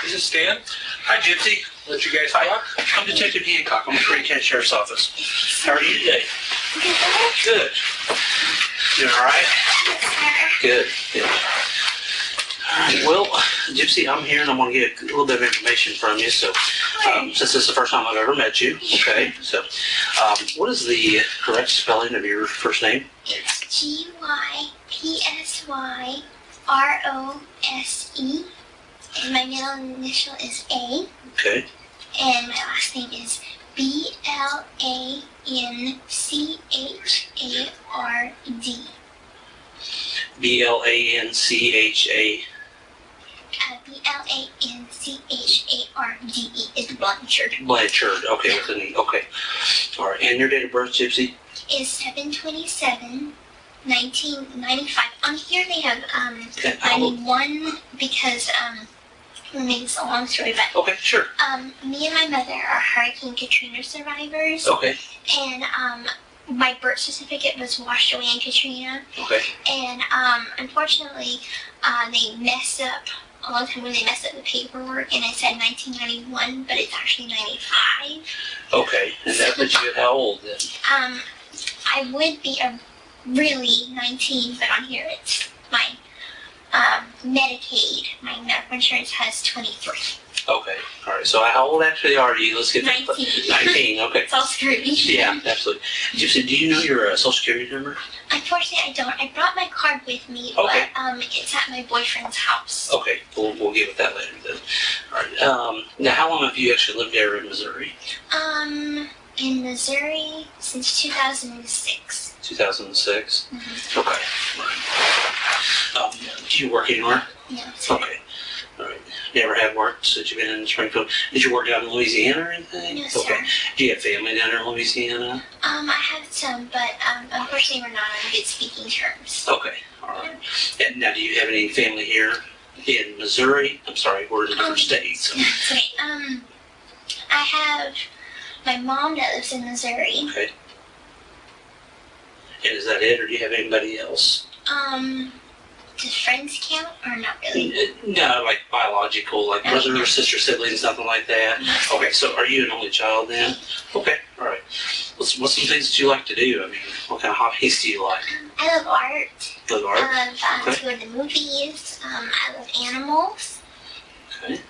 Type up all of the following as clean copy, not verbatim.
This is Stan. Hi, Gypsy. Let you guys talk. I'm Detective Hancock. I'm with the County Sheriff's Office. How are you today? Good. Doing all right? Good. Good. All right. Well, Gypsy, I'm here and I want to get a little bit of information from you. So, since this is the first time I've ever met you, okay. So, what is the correct spelling of your first name? It's Gypsyrose. And my middle initial is A. Okay. And my last name is Blanchard. Blanchard is Blanchard. Blanchard. Okay, with an E. Okay. All right. And your date of birth, Gypsy? Is 7/27/1995. On here they have 91 because it makes a long story, but okay, sure. Me and my mother are Hurricane Katrina survivors. Okay. And my birth certificate was washed away in Katrina. Okay. And unfortunately, they messed up a long time when they messed up the paperwork, and it said 1991, but it's actually 95. Okay. And that puts you at how old then? I would be really 19, but on here it's my Medicaid. My medical insurance has 23. Okay. All right. So how old actually are you? Let's get 19. 19. Okay. It's all screwed. Yeah, absolutely. Gypsy, do you know your Social Security number? Unfortunately, I don't. I brought my card with me, okay. But it's at my boyfriend's house. Okay. We'll get with that later then. All right. Now, how long have you actually lived there in Missouri? In Missouri since 2006. 2006? Mm-hmm. Okay. Right. Do you work anywhere? No. Okay. All right. You ever had work since you've been in Springfield? Did you work down in Louisiana or anything? No, sir. Okay. Do you have family down there in Louisiana? I have some, but unfortunately we're not on good speaking terms. Okay. All right. And now, do you have any family here in Missouri? I'm sorry, we're in a different state. So. That's right. I have my mom that lives in Missouri. Okay. And is that it, or do you have anybody else? Does friends count, or not really? No, like biological, like brother or sister, siblings, nothing like that. Okay, so are you an only child then? Okay, all right. What's some things that you like to do? I mean, what kind of hobbies do you like? I love art. Love art? I love to go to the movies. I love animals. Okay.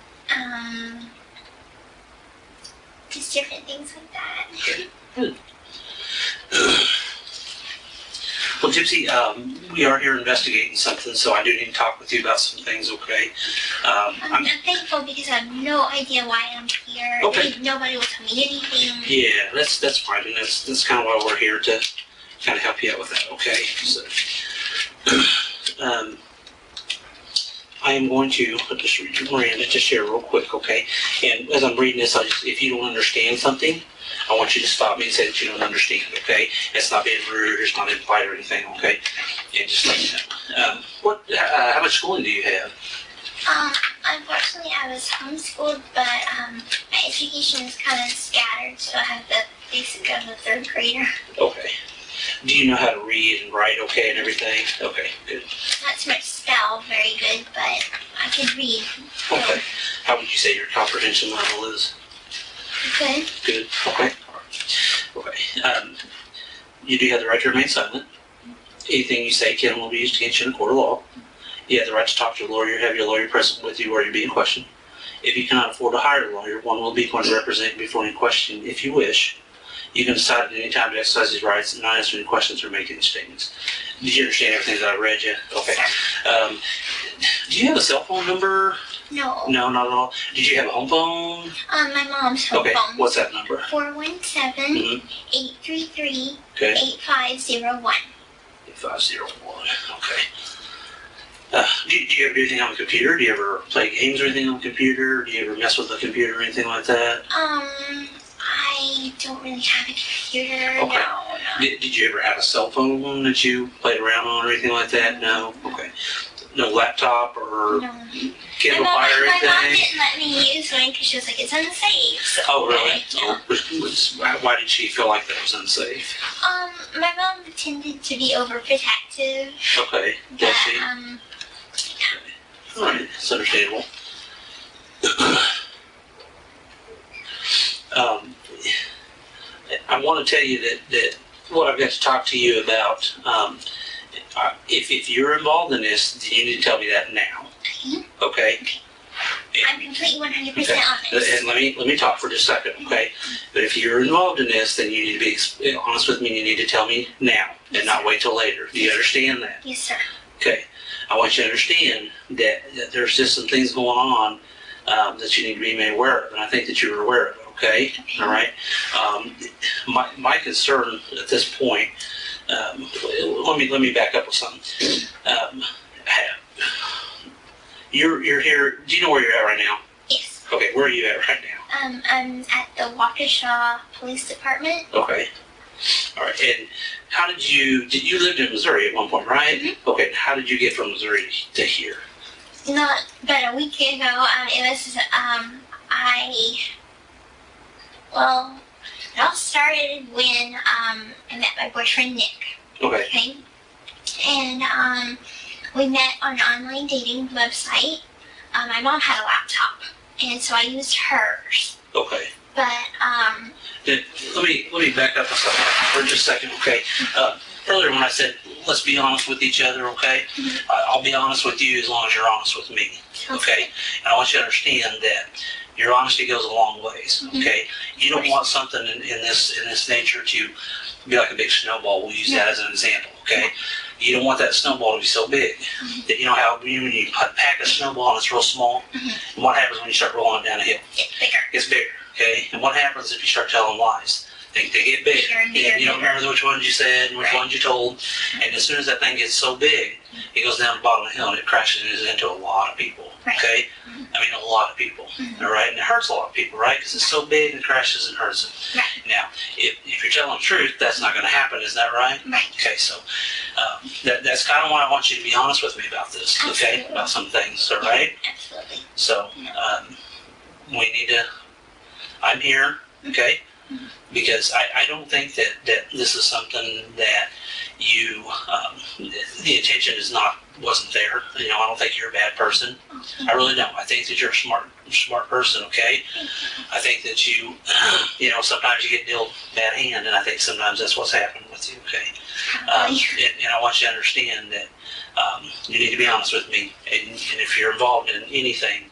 Just different things like that. Okay, good. Well, Gypsy, we are here investigating something, so I do need to talk with you about some things, okay? I'm thankful because I have no idea why I'm here. Okay. Nobody will tell me anything. Yeah, that's fine, and that's kind of why we're here, to kind of help you out with that, okay? So, I am going to just read your Miranda to share real quick, okay? And as I'm reading this, if you don't understand something, I want you to stop me and say that you don't understand, okay? It's not being rude, it's not implied or anything, okay? And just let me know. How much schooling do you have? Unfortunately, I was homeschooled, but my education is kind of scattered, so I have the basic of a third grader. Okay. Do you know how to read and write okay and everything? Okay, good. Not so much spell very good, but I can read. Okay. How would you say your comprehension level is? Good. Good. Okay. Okay. You do have the right to remain silent. Anything you say can and will be used against you in a court of law. You have the right to talk to a lawyer, have your lawyer present with you while you're being questioned. If you cannot afford to hire a lawyer, one will be going to represent you before any question if you wish. You can decide at any time to exercise these rights and not answer any questions or make any statements. Did you understand everything that I read you? Okay. Do you have a cell phone number? No. No, not at all. Did you have a home phone? My mom's home okay. phone. What's that number? 417-833-8501. 8501. Okay. Do you ever do anything on the computer? Do you ever play games or anything on the computer? Do you ever mess with the computer or anything like that? I don't really have a computer. Okay. No. Did you ever have a cell phone that you played around on or anything like that? No? Okay. No laptop or Kindle Fire or anything? My mom didn't let me use mine because she was like, it's unsafe. So oh, really? Yeah. Why did she feel like that was unsafe? My mom tended to be overprotective. Okay. Does she? Yeah. All right. It's understandable. I want to tell you that what I've got to talk to you about, if you're involved in this, then you need to tell me that now. Okay? I'm completely 100% Okay. honest. And let me talk for just a second, okay? But if you're involved in this, then you need to be honest with me, and you need to tell me now and not wait till later. Do you understand that? Yes, sir. Okay. I want you to understand that there's just some things going on that you need to be made aware of, and I think that you're aware of it, okay? All right? My concern at this point, let me back up with something. You're here, do you know where you're at right now? Yes. Okay, where are you at right now? I'm at the Waukesha Police Department. Okay. All right, and how did you lived in Missouri at one point, right? Mm-hmm. Okay, how did you get from Missouri to here? Not about a week ago. It was, it all started when I met my boyfriend Nick. Okay. Okay. And we met on an online dating website. My mom had a laptop, and so I used hers. Okay. But Let me back up for just a second, okay? Earlier when I said let's be honest with each other, okay? I'll be honest with you as long as you're honest with me, okay? And I want you to understand that your honesty goes a long ways, okay? You don't want something in this nature to be like a big snowball. We'll use that as an example, okay? You don't want that snowball to be so big that you know how when you pack a snowball and it's real small, and what happens when you start rolling it down a hill? It's bigger, okay? And what happens if you start telling lies? They get bigger. And you don't remember which ones you said and which ones you told. And as soon as that thing gets so big, it goes down the bottom of the hill and it crashes into a lot of people, okay? I mean, a lot of people, all right? And it hurts a lot of people, right? Because it's so big and it crashes and hurts them. Now, if you're telling the truth, that's not going to happen, is that right? Okay, so that's kind of why I want you to be honest with me about this, okay? About some things, all right? Absolutely. So we need to, I'm here, okay? Because I don't think that this is something that you, the intention wasn't there. You know, I don't think you're a bad person. I really don't. I think that you're a smart person, okay? I think that you, you know, sometimes you get dealt bad hand, and I think sometimes that's what's happened with you, okay? And I want you to understand that you need to be honest with me, and if you're involved in anything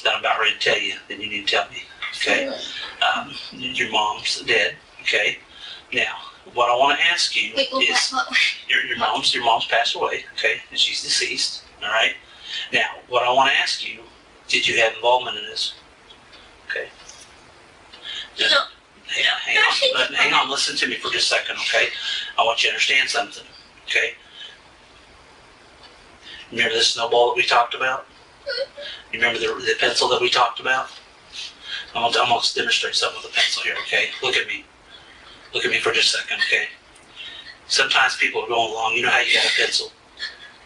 that I'm about ready to tell you, then you need to tell me, okay? Your mom's dead, okay? Now, what I want to ask you is, your mom's passed away, okay? And she's deceased, all right? Now, what I want to ask you, did you have involvement in this? Okay? No. Hang on, listen to me for just a second, okay? I want you to understand something, okay? Remember the snowball that we talked about? You remember the pencil that we talked about? I'm going to demonstrate something with a pencil here, okay? Look at me. Look at me for just a second, okay? Sometimes people are going along, you know how you got a pencil?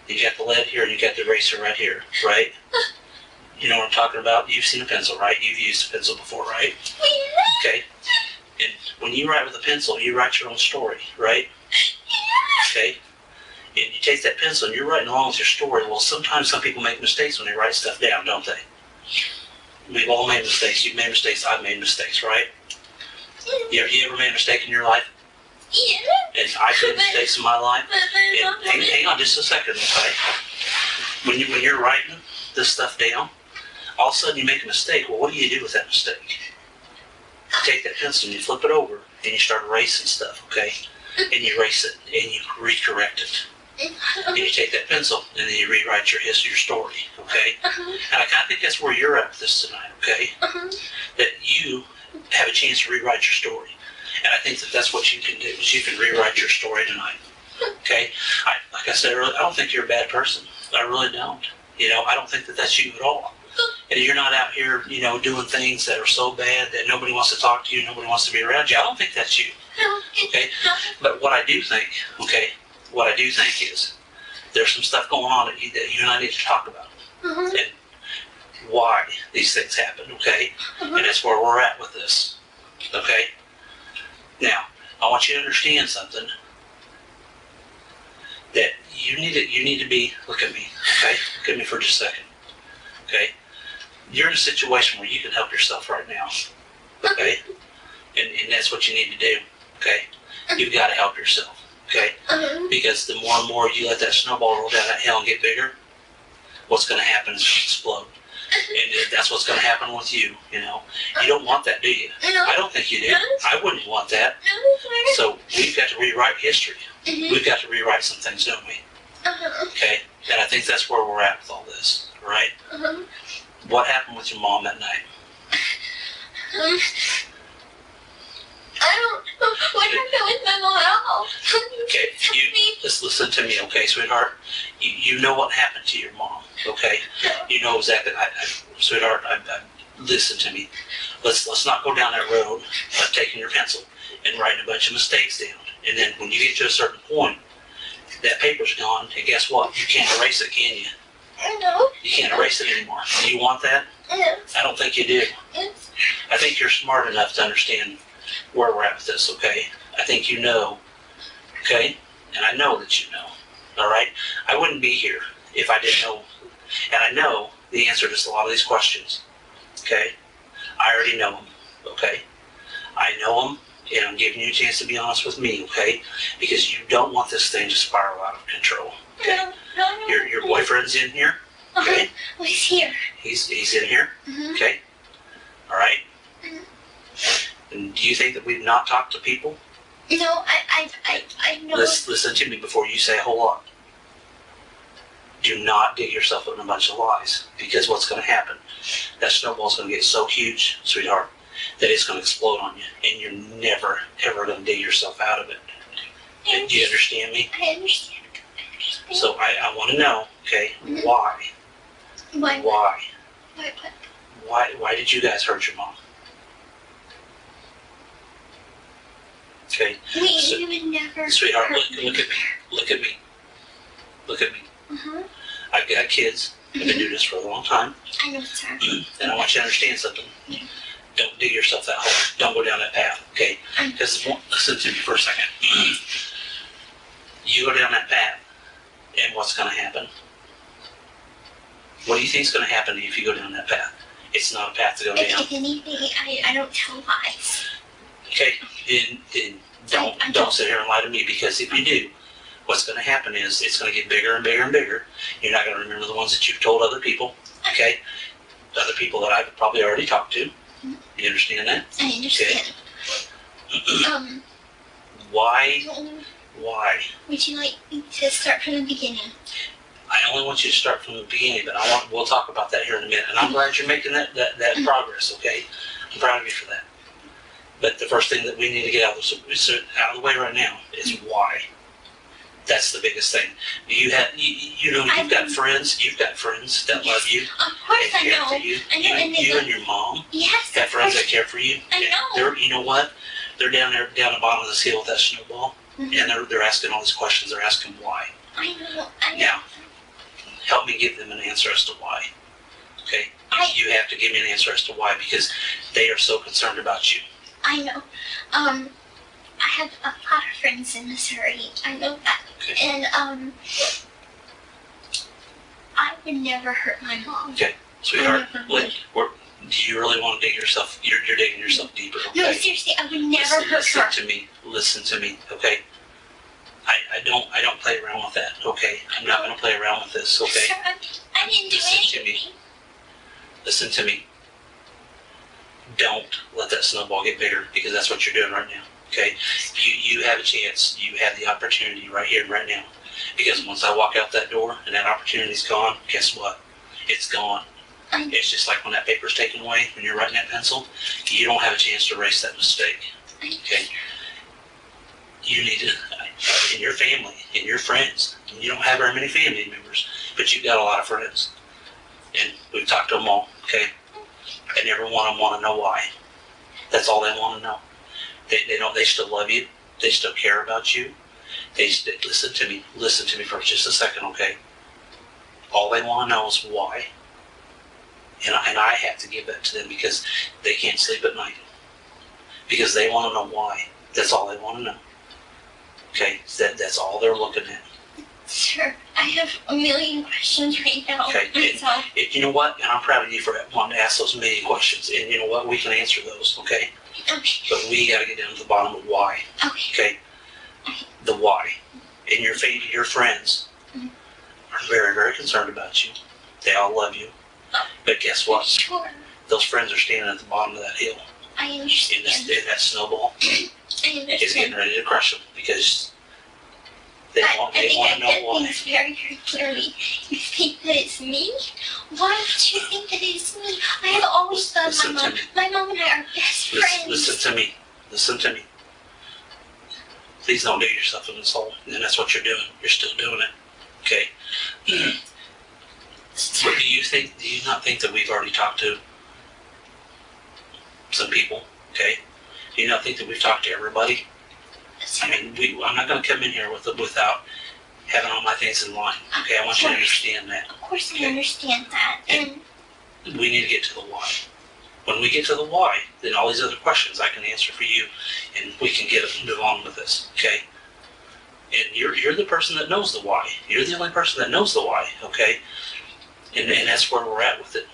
You got the lead here and you got the eraser right here, right? You know what I'm talking about? You've seen a pencil, right? You've used a pencil before, right? Okay? And when you write with a pencil, you write your own story, right? Okay? And you take that pencil and you're writing along with your story. Well, sometimes some people make mistakes when they write stuff down, don't they? We've all made mistakes. You've made mistakes. I've made mistakes, right? You ever made a mistake in your life? And I've made mistakes in my life. And hang on just a second, okay? When you're writing this stuff down, all of a sudden you make a mistake. Well, what do you do with that mistake? You take that pencil and you flip it over and you start erasing stuff, okay? And you erase it and you recorrect it. And you take that pencil and then you rewrite your history, your story, okay? And I kind of think that's where you're at with this tonight, okay? That you have a chance to rewrite your story. And I think that that's what you can do, is you can rewrite your story tonight, okay? Like I said earlier, I don't think you're a bad person. I really don't. You know, I don't think that that's you at all. And you're not out here, you know, doing things that are so bad that nobody wants to talk to you, nobody wants to be around you. I don't think that's you, okay? But what I do think, okay, what I do think is there's some stuff going on that you and I need to talk about. And why these things happen, okay? And that's where we're at with this, okay? Now, I want you to understand something, that you need to be, look at me, okay? Look at me for just a second, okay? You're in a situation where you can help yourself right now, okay? And that's what you need to do, okay? You've got to help yourself, okay? Because the more and more you let that snowball roll down that hill and get bigger, what's going to happen is it'll explode. And that's what's going to happen with you, you know. You don't want that, do you? No. I don't think you do. I wouldn't want that. So we've got to rewrite history. We've got to rewrite some things, don't we? Okay? And I think that's where we're at with all this, right? What happened with your mom that night? I don't know what happened with my mom at all. Okay, just listen to me, okay, sweetheart? You know what happened to your mom, okay? You know exactly. Sweetheart, listen to me. Let's not go down that road of taking your pencil and writing a bunch of mistakes down. And then when you get to a certain point, that paper's gone, and guess what? You can't erase it, can you? No. You can't erase it anymore. Do you want that? Yes. I don't think you do. Yes. I think you're smart enough to understand where we're at with this, okay? I think you know, okay? And I know that you know, all right? I wouldn't be here if I didn't know. And I know the answer to a lot of these questions, okay? I already know them, okay? I know them, and I'm giving you a chance to be honest with me, okay? Because you don't want this thing to spiral out of control, okay? No. Your boyfriend's in here, okay? Well, he's here. He's in here, okay? All right? And do you think that we've not talked to people? No, I know. Listen to me before you say a whole lot. Do not dig yourself in a bunch of lies, because what's going to happen, that snowball's going to get so huge, sweetheart, that it's going to explode on you, and you're never, ever going to dig yourself out of it. Do you understand me? I understand. So I want to know, okay, why? Why? Why did you guys hurt your mom? Okay. We would never. Sweetheart, look at me. I've got kids. I've been doing this for a long time. I know, sir. And I want you to understand something. Don't dig yourself that hole. Don't go down that path, okay? Because listen to me for a second. You go down that path, and what's going to happen? What do you think is going to happen if you go down that path? It's not a path to go down. If anything, I don't tell lies. Okay, and don't sit here and lie to me, because if you do, what's going to happen is it's going to get bigger and bigger and bigger. You're not going to remember the ones that you've told other people, okay? Other people that I've probably already talked to. You understand that? I understand. Okay. Why? Would you like me to start from the beginning? I only want you to start from the beginning, but we'll talk about that here in a minute. And I'm glad you're making that progress, okay? I'm proud of you for that. But the first thing that we need to get out of the way right now is why. That's the biggest thing. You've got friends that love you. Of course, and care for you. I know. You and your mom. Yes. Have friends that care for you. I know. You know what? They're down there, down the bottom of this hill with that snowball, and they're asking all these questions. They're asking why. I know. Now, help me give them an answer as to why. Okay? You have to give me an answer as to why, because they are so concerned about you. I know. I have a lot of friends in Missouri. I know that. Okay. And I would never hurt my mom. Okay, sweetheart. Do you really want to dig yourself? You're digging yourself deeper. Okay? No, seriously, I would never hurt her. Listen to me. Okay. I don't play around with that. Okay. I'm not going to play around with this. Okay. Sir, I didn't do anything. Listen to me. Don't let that snowball get bigger, because that's what you're doing right now. Okay? You have a chance. You have the opportunity right here and right now. Because once I walk out that door and that opportunity's gone, guess what? It's gone. It's just like when that paper's taken away, when you're writing that pencil, you don't have a chance to erase that mistake. Okay? You need to, in your family, in your friends, you don't have very many family members, but you've got a lot of friends. And we've talked to them all, okay? And every one of them want to know why. That's all they want to know. They know they still love you. They still care about you. Listen to me for just a second, okay? All they want to know is why. And I have to give that to them, because they can't sleep at night. Because they want to know why. That's all they want to know. Okay? That's all they're looking at. Sure. I have a million questions right now. Okay. You know what? And I'm proud of you for wanting to ask those million questions. And you know what? We can answer those, okay? Okay. But we got to get down to the bottom of why. Okay. The why. And your friends are very, very concerned about you. They all love you. But guess what? Sure. Those friends are standing at the bottom of that hill. I understand. And that snowball I understand. is getting ready to crush them because they want to know why. Things very, very clearly. You think that it's me? Why would you think that it's me? I have always loved my mom. My mom and I are best friends. Listen to me. Listen to me. Please don't dig yourself in this hole. And that's what you're doing. You're still doing it. Okay? But do you not think that we've already talked to some people? Okay? Do you not think that we've talked to everybody? I mean, I'm not going to come in here without having all my things in line. Okay? I want you to understand that. Of course I understand that. And we need to get to the why. When we get to the why, then all these other questions I can answer for you, and we can move on with this, okay? And you're the person that knows the why. You're the only person that knows the why, okay? And that's where we're at with it.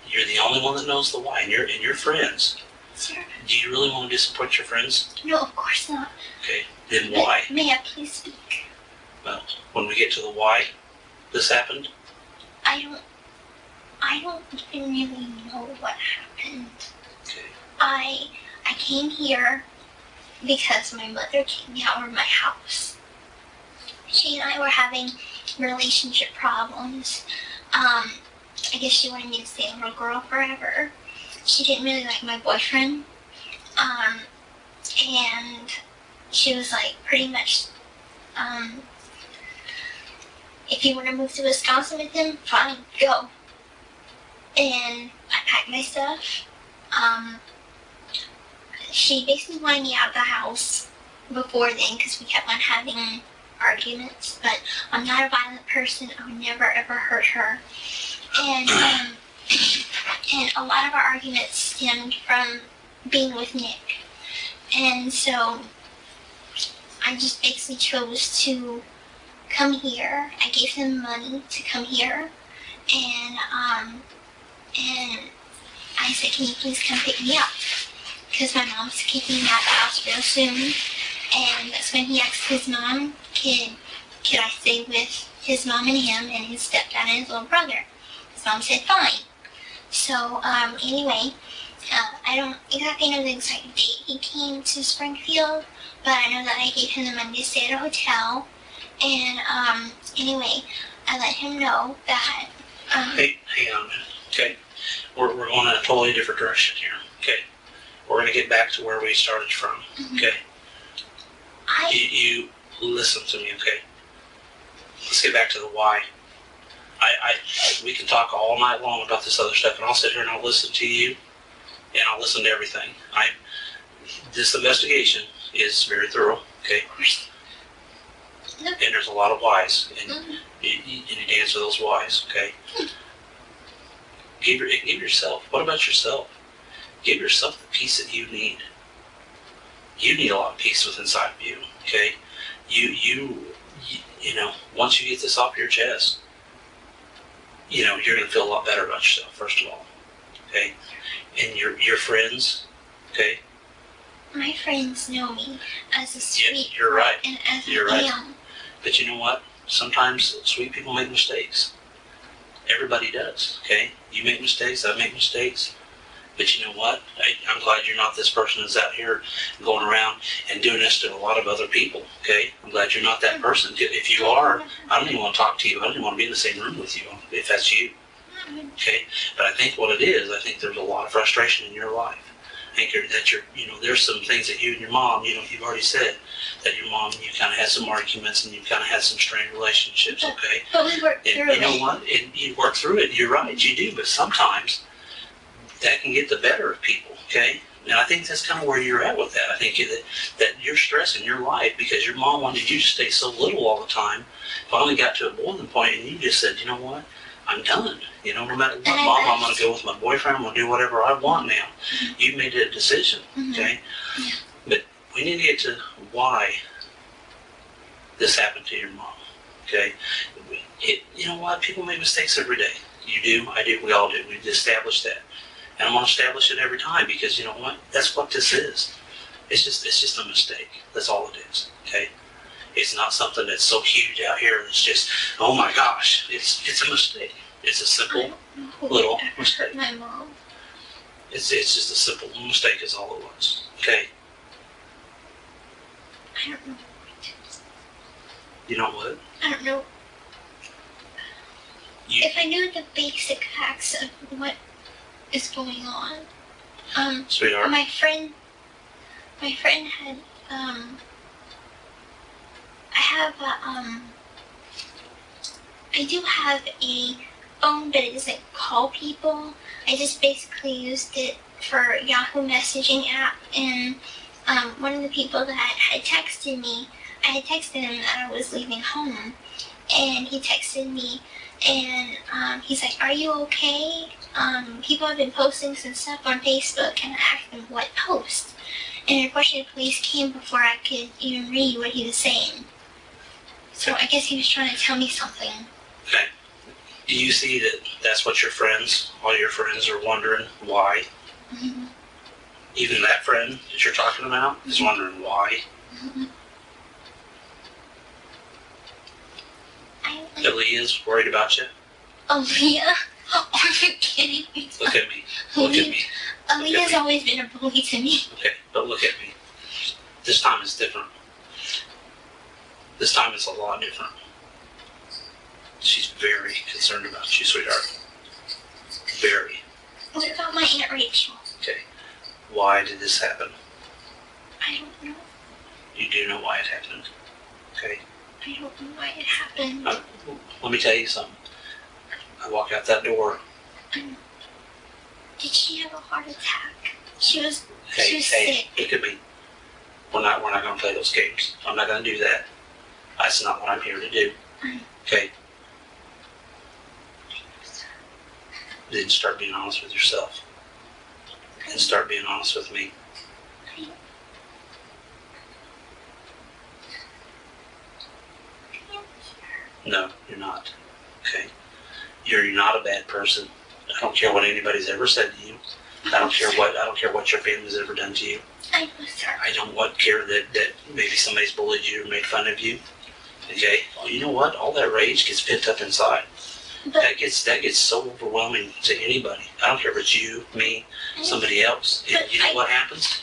You're the only one that knows the why, and your friends. Sir? Do you really want to disappoint your friends? No, of course not. Okay, then why? May I please speak? Well, when we get to the why this happened, I don't even really know what happened. okay. I came here because my mother kicked me out of my house. She and I were having relationship problems. I guess she wanted me to stay a little girl forever. She didn't really like my boyfriend. And she was like, pretty much, if you want to move to Wisconsin with him, fine, go. And I packed my stuff. She basically wanted me out of the house before then because we kept on having arguments, but I'm not a violent person. I would never ever hurt her. And a lot of our arguments stemmed from being with Nick. And so I just basically chose to come here. I gave him money to come here. And I said, can you please come pick me up? Because my mom's kicking me out of the house real soon. And that's when he asked his mom, could I stay with his mom and him and his stepdad and his little brother? His mom said, fine. So, anyway, I don't exactly know the exact date he came to Springfield, but I know that I gave him the money to stay at a hotel. And, anyway, I let him know that, Hey, hang on a minute, okay? We're going in a totally different direction here, okay? We're going to get back to where we started from, okay? You listen to me, okay? Let's get back to the why. We can talk all night long about this other stuff, and I'll sit here and I'll listen to you, and I'll listen to everything. This investigation is very thorough, okay? And there's a lot of whys, and you need to answer those whys, okay? Give yourself. What about yourself? Give yourself the peace that you need. You need a lot of peace within inside of you, okay? You know, once you get this off your chest, you know, you're going to feel a lot better about yourself, first of all, okay? And your friends, okay? My friends know me as a sweet you're right. and as You're I right. am. But you know what? Sometimes sweet people make mistakes. Everybody does, okay? You make mistakes, I make mistakes. But you know what? I'm glad you're not this person that's out here going around and doing this to a lot of other people, okay? I'm glad you're not that person. If you are, I don't even want to talk to you. I don't even want to be in the same room with you if that's you, okay? But I think what it is, I think there's a lot of frustration in your life. I think that you know, there's some things that you and your mom, you know, you've already said that your mom, you kind of had some arguments and you kind of had some strained relationships, okay? But we worked through it. You know what? And you work through it. You're right, you do. But sometimes that can get the better of people, okay? And I think that's kind of where you're at with that. I think that you're stressing your life because your mom wanted you to stay so little all the time. Finally got to a boiling point and you just said, you know what? I'm done. You know, no matter what, Mom, I'm going to go with my boyfriend. I'm going to do whatever I want now. You made that decision, okay? Yeah. But we need to get to why this happened to your mom, okay? You know what? People make mistakes every day. You do, I do, we all do. We've established that. And I'm going to establish it every time because you know what? That's what this is. It's just a mistake. That's all it is. Okay? It's not something that's so huge out here. It's just, oh my gosh, it's a mistake. It's a simple little mistake. My mom. It's just a simple mistake is all it was. Okay? I don't know. You know what? I don't know. If I knew the basic facts of what is going on. Sweetheart. My friend had, I do have a phone, but it doesn't call people. I just basically used it for Yahoo messaging app, and one of the people that had texted me, I had texted him that I was leaving home, and he texted me, and he's like, "Are you okay? People have been posting some stuff on Facebook," and I asked him what post, and unfortunately police came before I could even read what he was saying. So I guess he was trying to tell me something. Okay. Do you see that that's what all your friends are wondering why? Mm-hmm. Even that friend that you're talking about is wondering why? Mm-hmm. Aaliyah's worried about you? Aaliyah? Are you kidding me? Look at me. Look at me. Aaliyah's always been a bully to me. Okay, but look at me. This time is different. This time it's a lot different. She's very concerned about you, sweetheart. Very. What about my Aunt Rachel? Okay. Why did this happen? I don't know. You do know why it happened. Okay. I don't know why it happened. Let me tell you something. I walk out that door. Did she have a heart attack? She was Hey, sick. look at me. We're not going to play those games. I'm not going to do that. That's not what I'm here to do. Okay? Then start being honest with yourself. And start being honest with me. No, you're not. Okay? You're not a bad person. I don't care what anybody's ever said to you. I don't care what your family's ever done to you. I know, sir. I don't care that maybe somebody's bullied you or made fun of you. Okay? Well, you know what? All that rage gets pent up inside. But That gets so overwhelming to anybody. I don't care if it's you, me, somebody else. But You know what happens?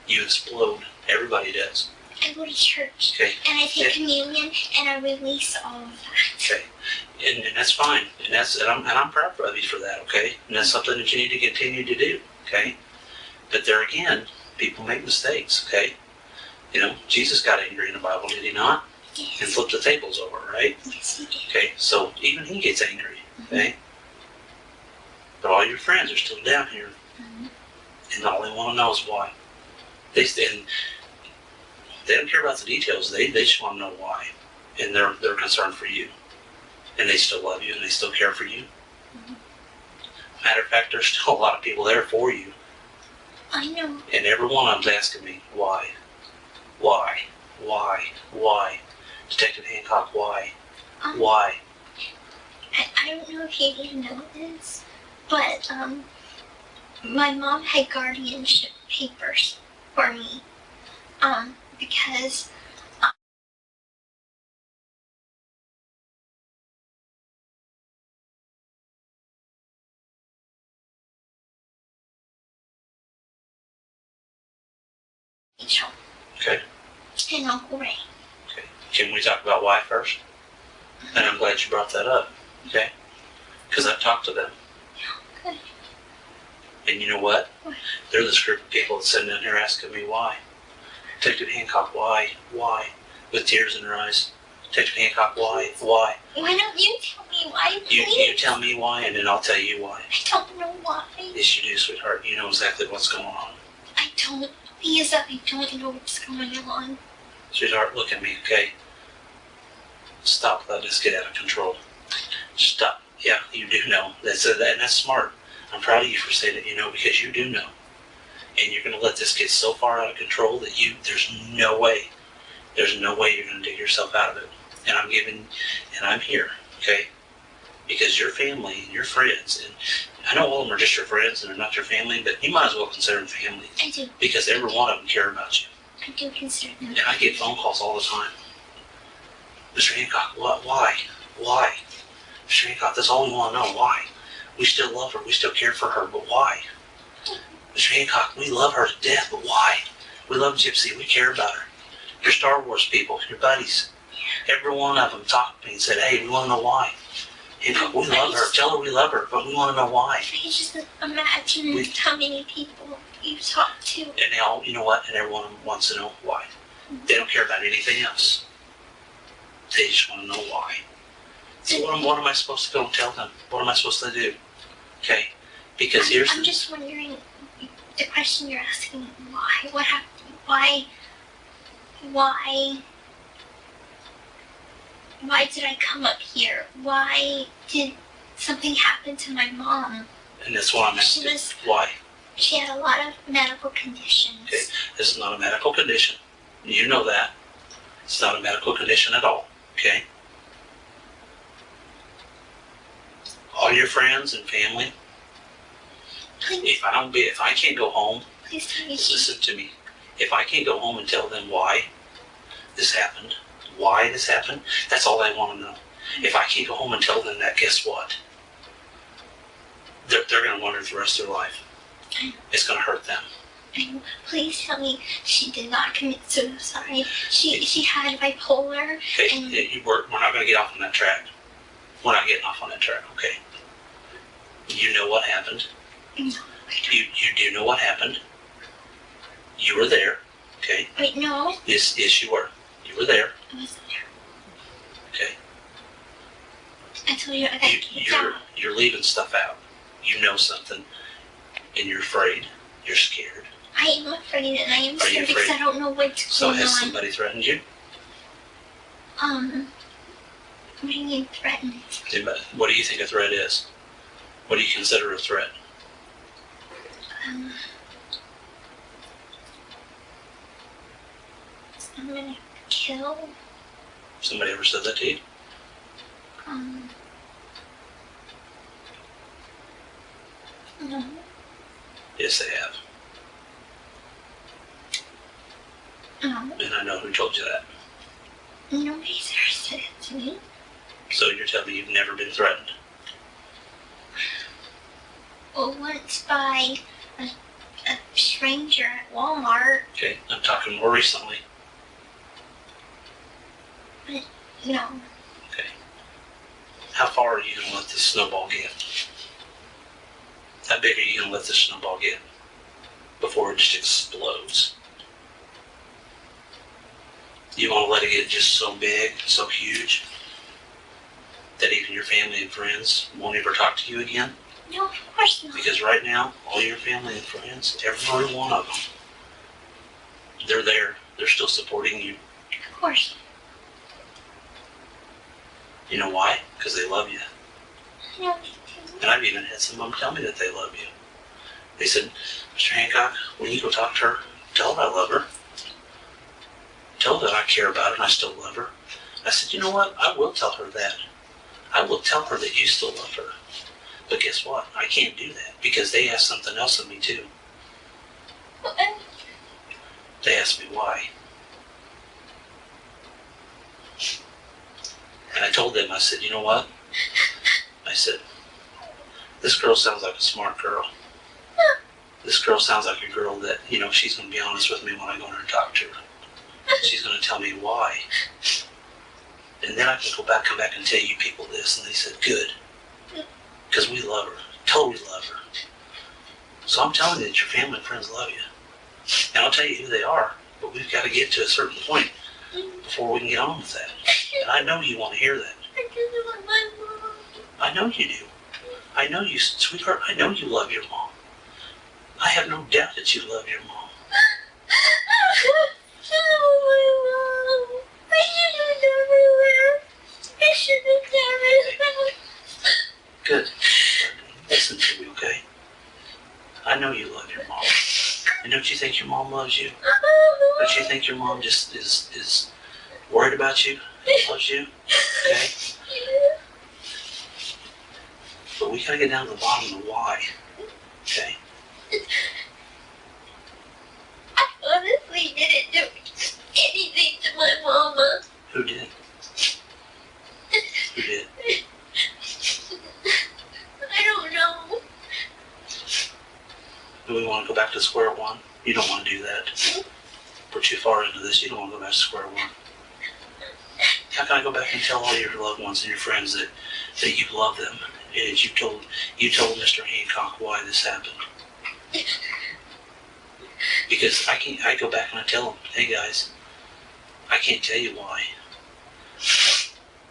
You explode. Everybody does. I go to church, Okay? and I take communion, and I release all of that. Okay. And that's fine. And I'm proud of you for that, okay? And that's something that you need to continue to do, okay? But there again, people make mistakes, okay? You know, Jesus got angry in the Bible, did he not? And Yes. flipped the tables over, right? Yes, he did. Okay, so even he gets angry, okay? But all your friends are still down here, and all they want to know is why. They don't care about the details. They just want to know why, and they're concerned for you, and they still love you and they still care for you. Matter of fact, there's still a lot of people there for you, I know. and every one of them's asking me why. Detective Hancock, why? Why? I don't know if you didn't know this, but my mom had guardianship papers for me, because Rachel Okay. and Uncle Ray. Okay. Can we talk about why first? And I'm glad you brought that up, okay? Because I've talked to them. Good. And you know what? What? They're this group of people that's sitting down here asking me why. Detective Hancock, why? With tears in their eyes. Detective Hancock, why? Why don't you tell me why, You please? tell me why, and then I'll tell you why. I don't know why. Yes, you do, sweetheart. You know exactly what's going on. I don't. Please, I don't know what's going on. Sweetheart, look at me, okay? Stop letting this get out of control. Stop. Yeah, you do know. And that's smart. I'm proud of you for saying that you know, because you do know. And you're going to let this get so far out of control that there's no way you're going to dig yourself out of it. And I'm here, okay? Because your family and your friends I know all of them are just your friends and they're not your family, but you might as well consider them family. I do. Because every one of them care about you. I do consider them. And I get phone calls all the time. Mr. Hancock, what? Why? Why? Mr. Hancock, that's all we want to know. Why? We still love her. We still care for her, but why? Mr. Hancock, we love her to death, but why? We love Gypsy. We care about her. Your Star Wars people, your buddies, every one of them talked to me and said, hey, we want to know why. Hancock, we love her. Tell her we love her, but we want to know why. I just imagine how many people you talk to. And they all, you know what? And everyone wants to know why. They don't care about anything else. They just want to know why. So what am I supposed to go and tell them? What am I supposed to do? Okay? Because I'm just wondering, the question you're asking, why? What happened? Why did I come up here? Why did something happen to my mom? And that's what I'm asking. Why? She had a lot of medical conditions. Okay, this is not a medical condition. You know that. It's not a medical condition at all. Okay? All your friends and family. Please. If I can't go home, Please tell me. listen to me. If I can't go home and tell them why this happened, that's all they want to know. If I can't go home and tell them that, guess what? They're going to wonder the rest of their life. It's going to hurt them. Please tell me she did not commit suicide. She had bipolar. Okay, we're not going to get off on that track. We're not getting off on that track, okay? You know what happened. No, you do know what happened. You were there, okay? Wait, no. Yes, you were. You were there. I wasn't there. Okay. I told you I got kicked out. You're leaving stuff out. You know something, and you're afraid. You're scared. I am afraid, and I am Are you scared because afraid? I don't know what's going on. So has somebody threatened you? What do you mean threatened? What do you think a threat is? What do you consider a threat? I'm gonna kill. Somebody ever said that to you? No. Yes, they have. No. And I know who told you that. Nobody's ever said it to me. So you're telling me you've never been threatened? Well, once by a stranger at Walmart. Okay, I'm talking more recently. No. Okay. How far are you going to let this snowball get? How big are you going to let this snowball get before it just explodes? You want to let it get just so big, so huge, that even your family and friends won't ever talk to you again? No, of course not. Because right now, all your family and friends, every one of them, they're there. They're still supporting you. Of course. You know why? Because they love you. I know they do. And I've even had some of them tell me that they love you. They said, Mr. Hancock, when you go talk to her, tell her I love her. Tell her that I care about her and I still love her. I said, you know what? I will tell her that. I will tell her that you still love her. But guess what? I can't do that because they asked something else of me too. What? They asked me why. And I told them, I said, you know what? I said, this girl sounds like a smart girl. This girl sounds like a girl that, you know, she's going to be honest with me when I go in there and talk to her. She's going to tell me why. And then I can come back and tell you people this. And they said, good. Because we love her. Totally love her. So I'm telling you that your family and friends love you. And I'll tell you who they are. But we've got to get to a certain point before we can get on with that. And I know you want to hear that. I just want my mom. I know you do. I know you, sweetheart. I know you love your mom. I have no doubt that you love your mom. Good. Listen to me, okay? I know you love your mom. And don't you think your mom loves you? Don't you think your mom just is worried about you? Loves you? Okay? But we gotta get down to the bottom of the why. Okay? I honestly didn't do anything to my mama. Who did? Who did? I don't know. Do we want to go back to square one? You don't want to do that. We're too far into this. You don't want to go back to square one. How can I go back and tell all your loved ones and your friends that you love them and you told Mr. Hancock why this happened? Because I go back and I tell them, hey guys, I can't tell you why.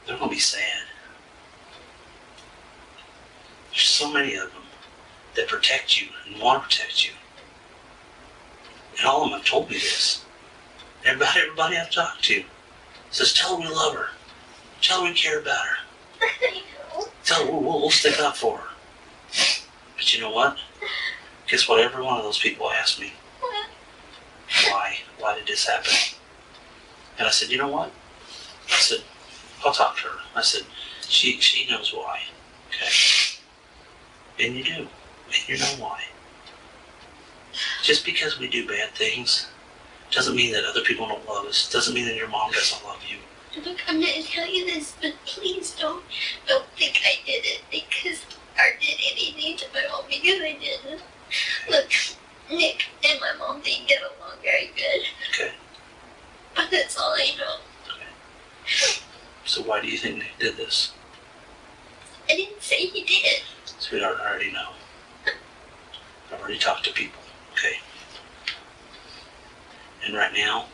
They're gonna be sad. There's so many of them that protect you and want to protect you. And all of them have told me this. Everybody I've talked to says, tell her we love her. Tell her we care about her. I know. Tell her we'll stick up for her. But you know what? Guess what? Every one of those people asked me, why? Why did this happen? And I said, you know what? I said, I'll talk to her. I said, she knows why. Okay? And you do. And you know why. Just because we do bad things doesn't mean that other people don't love us. Doesn't mean that your mom doesn't love you. Look, I'm gonna tell you this, but please don't think I did it because I did anything to my mom because I didn't. Look, Nick and my mom didn't get along very good. Okay. But that's all I know. Okay. So why do you think Nick did this? I didn't say he did. Sweetheart, I already know. I've already talked to people. Okay. And right now,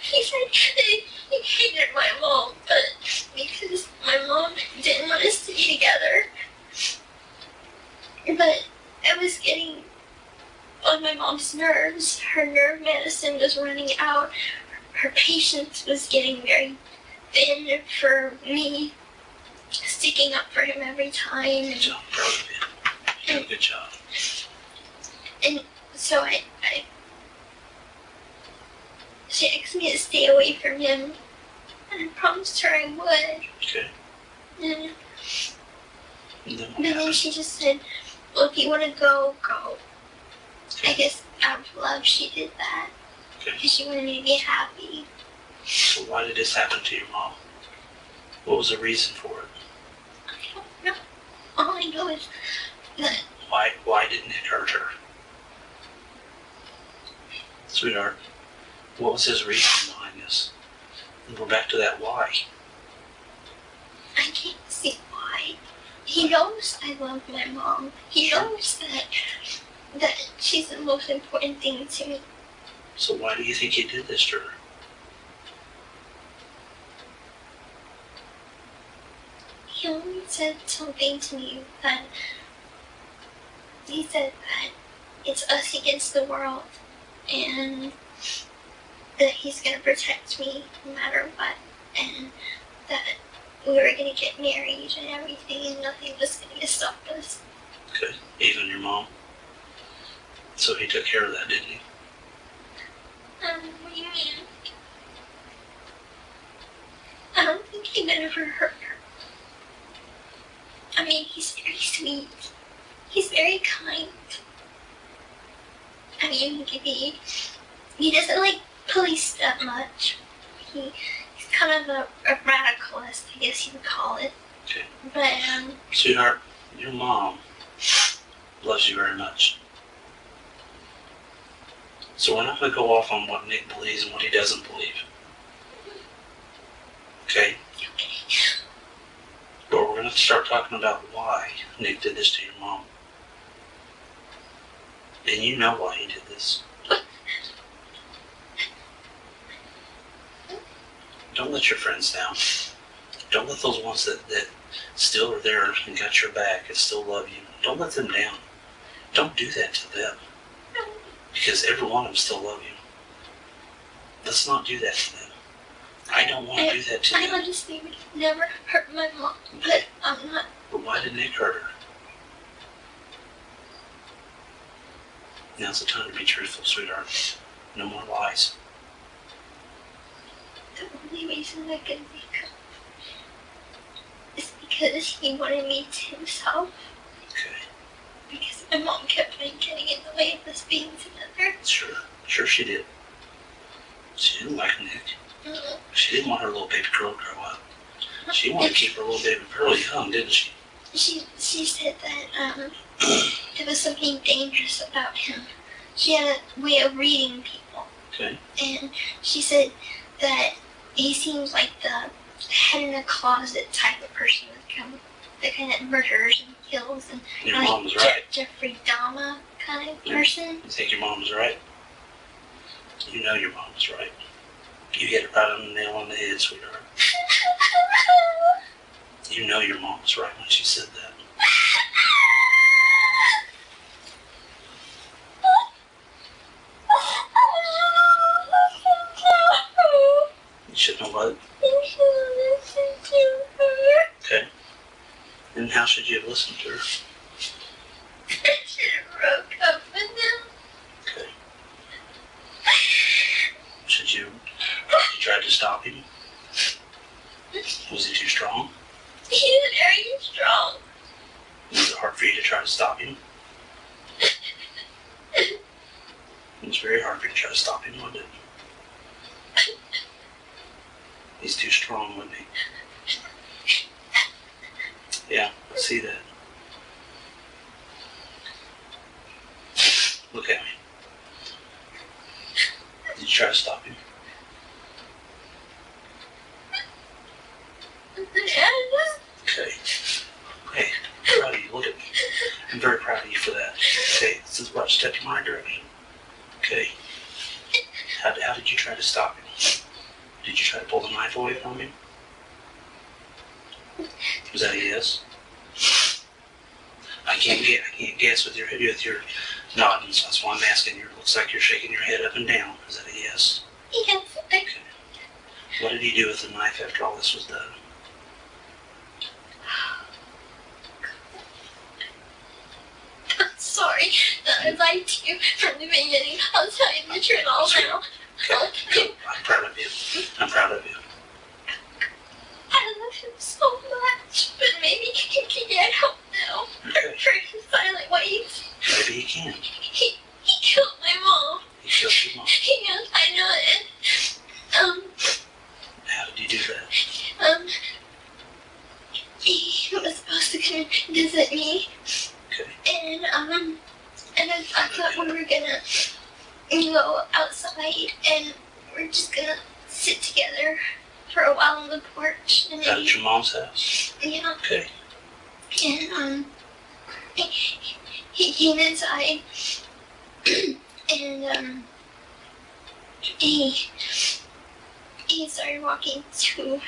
He said he hated my mom, but because my mom didn't want us to be together. But I was getting on my mom's nerves. Her nerve medicine was running out. Her patience was getting very thin for me, sticking up for him every time. good job, I'm proud of you. You did a good job. And so she asked me to stay away from him, and I promised her I would. Okay. And And then but then she just said, well, if you want to go, go. I guess out of love she did that. Okay. Because she wanted me to be happy. So why did this happen to your mom? What was the reason for it? I don't know. All I know is that Why didn't it hurt her? Sweetheart, what was his reason behind this? And we're back to that why. I can't see why. He knows I love my mom. He knows that she's the most important thing to me. So why do you think he did this to her? He only said something to me that he said that it's us against the world and that he's gonna protect me no matter what, and that we were gonna get married and everything and nothing was gonna stop us. Okay, even your mom. So he took care of that, didn't he? What do you mean? I don't think he would ever hurt her. I mean, he's very sweet. He's very kind. I mean, he doesn't like police that much. He's kind of a radicalist, I guess you would call it. Okay. But, Sweetheart, your mom loves you very much. So we're not going to go off on what Nick believes and what he doesn't believe. Okay? okay. But we're going to start talking about why Nick did this to your mom. And you know why he did this. Don't let your friends down. Don't let those ones that still are there and got your back and still love you, don't let them down. Don't do that to them. Because every one of them still love you. Let's not do that to them. I don't want to do that to them. I honestly would never hurt my mom, but I'm not. But why did Nick hurt her? Now's the time to be truthful, sweetheart. No more lies. The only reason I can think of is because he wanted me to himself. my mom kept on getting in the way of us being together. Sure she did. She didn't like Nick. She didn't want her little baby girl to grow up. She wanted to keep her little baby girl young, didn't she? She said that there was something dangerous about him. She had a way of reading people. Okay. And she said that he seems like the head in a closet type of person, the kind that murders and kills, and your mom was right. Jeffrey Dahmer kind of person. You think your mom was right? You know your mom was right. You hit it right on the nail on the head, sweetheart. You know your mom was right when she said that. You should know what? Okay. And how should you have listened to her? I should have broke up with him. Okay. Did you try to stop him? Was he too strong? He was very strong. Was it hard for you to try to stop him? It was very hard for you to try to stop him, wasn't it? He's too strong, wasn't he? Yeah, I see that. Look at me. Did you try to stop him? Okay. Hey, I'm proud of you. Look at me. I'm very proud of you for that. Okay, this is about to step in my direction. Okay. How did you try to stop him? Did you try to pull the knife away from him? Was that a yes? I can't guess with your nodding, so that's why I'm asking you. It looks like you're shaking your head up and down. Is that a yes? Yes. Okay. What did he do with the knife after all this was done? I'm sorry that I lied to you from the beginning. I'll tell you the truth all now. Okay. I'm proud of you. I'm proud of you. I love him so much, but maybe he can get help now. Okay. For his silent ways. Maybe he can. He killed my mom. He killed your mom. Yes, I know it. How did he do that? He was supposed to come and visit me. Okay. And I thought we were gonna go outside and we're just gonna sit together for a while on the porch. And Out at your mom's house? Yeah. Okay. And he came inside and he started walking to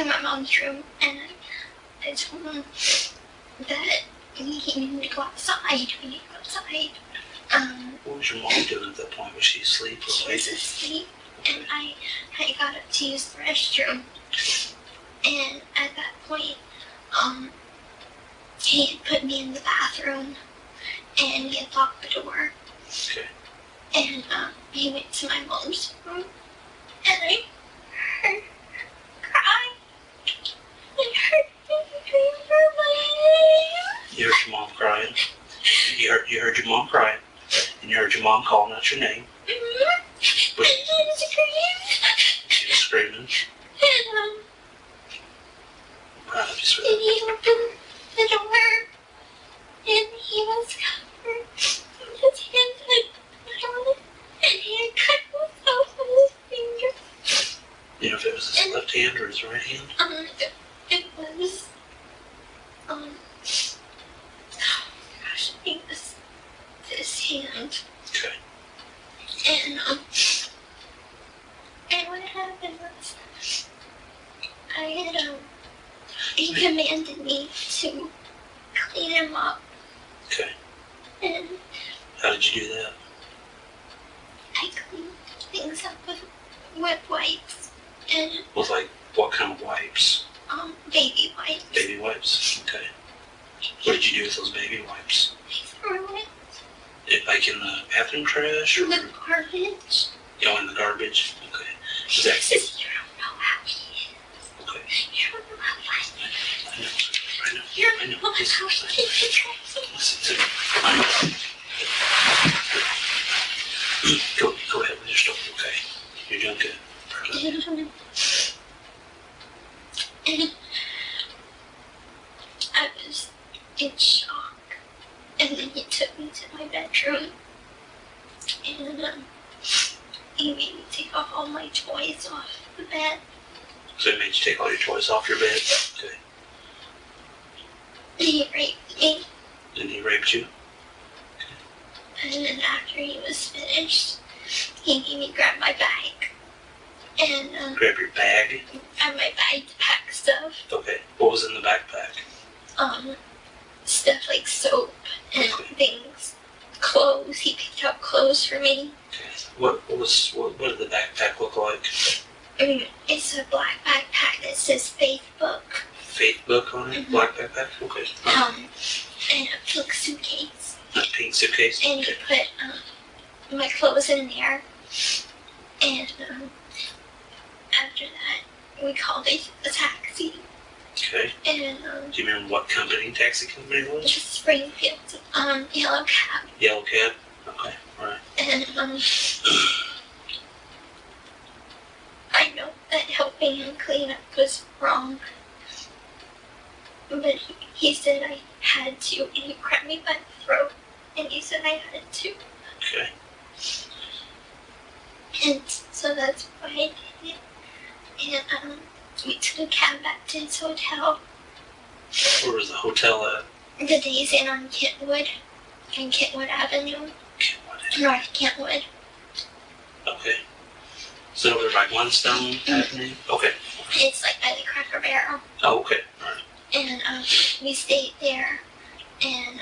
my mom's room, and I told him that he needed to go outside. We need to go outside. What was your mom doing at that point? Was she asleep? She was asleep, and I got up to use the restroom. And at that point, he had put me in the bathroom, and he had locked the door. Okay. And he went to my mom's room, and I heard her cry. I heard him scream for my name. You heard your mom crying? You heard your mom crying, and you heard your mom calling out your name. Mm-hmm. But And he screamed. she was screaming. And I'm proud of you, and sweetheart. he opened the door, and he was covered in his hands and blood, and he had cut himself with his finger. You know if it was his left hand or his right hand? It was, oh gosh, it was this hand. Okay. And what happened was, I had, he commanded me to clean him up. Okay. And How did you do that? I cleaned things up with wipes and With like what kind of wipes? baby wipes. Baby wipes. Okay. What did you do with those baby wipes? I threw it Like in the bathroom trash or? in the garbage. Oh, in the garbage. Okay. He Is that says, you don't know how he is. okay? You don't know how violent. I know. You don't I know. Oh, Listen, how listen, did you listen to me. I know. Go ahead with your story, okay? You're doing good. And I was in shock. And then he took me to my bedroom. And he made me take off all my toys off the bed. So he made you take all your toys off your bed? Okay. And he raped me. And he raped you? And then after he was finished, he made me grab my bag. And Grab your bag? grab my bag to pack stuff. Okay. What was in the backpack? Stuff like soap and things. Clothes. He picked out clothes for me. Okay. What did the backpack look like? It's a black backpack that says Faith Book. Faith book on it? Mm-hmm. Black backpack? Okay. And a pink suitcase. A pink suitcase? And Okay. he put my clothes in there. And after that, we called a taxi. Okay. And Do you remember what company, taxi company it was? just Springfield, yellow cab. Yellow cab? Okay. Alright. And I know that helping him clean up was wrong. But he said I had to, and he grabbed me by the throat, and he said I had to. Okay. And so that's why I did it. And we took a cab back to his hotel. Where was the hotel at? The Days Inn on Kentwood Avenue, North Kentwood. Okay. Is it over by Glenstone Avenue? Okay. It's like by the Cracker Barrel. Oh, okay. Alright. And we stayed there, and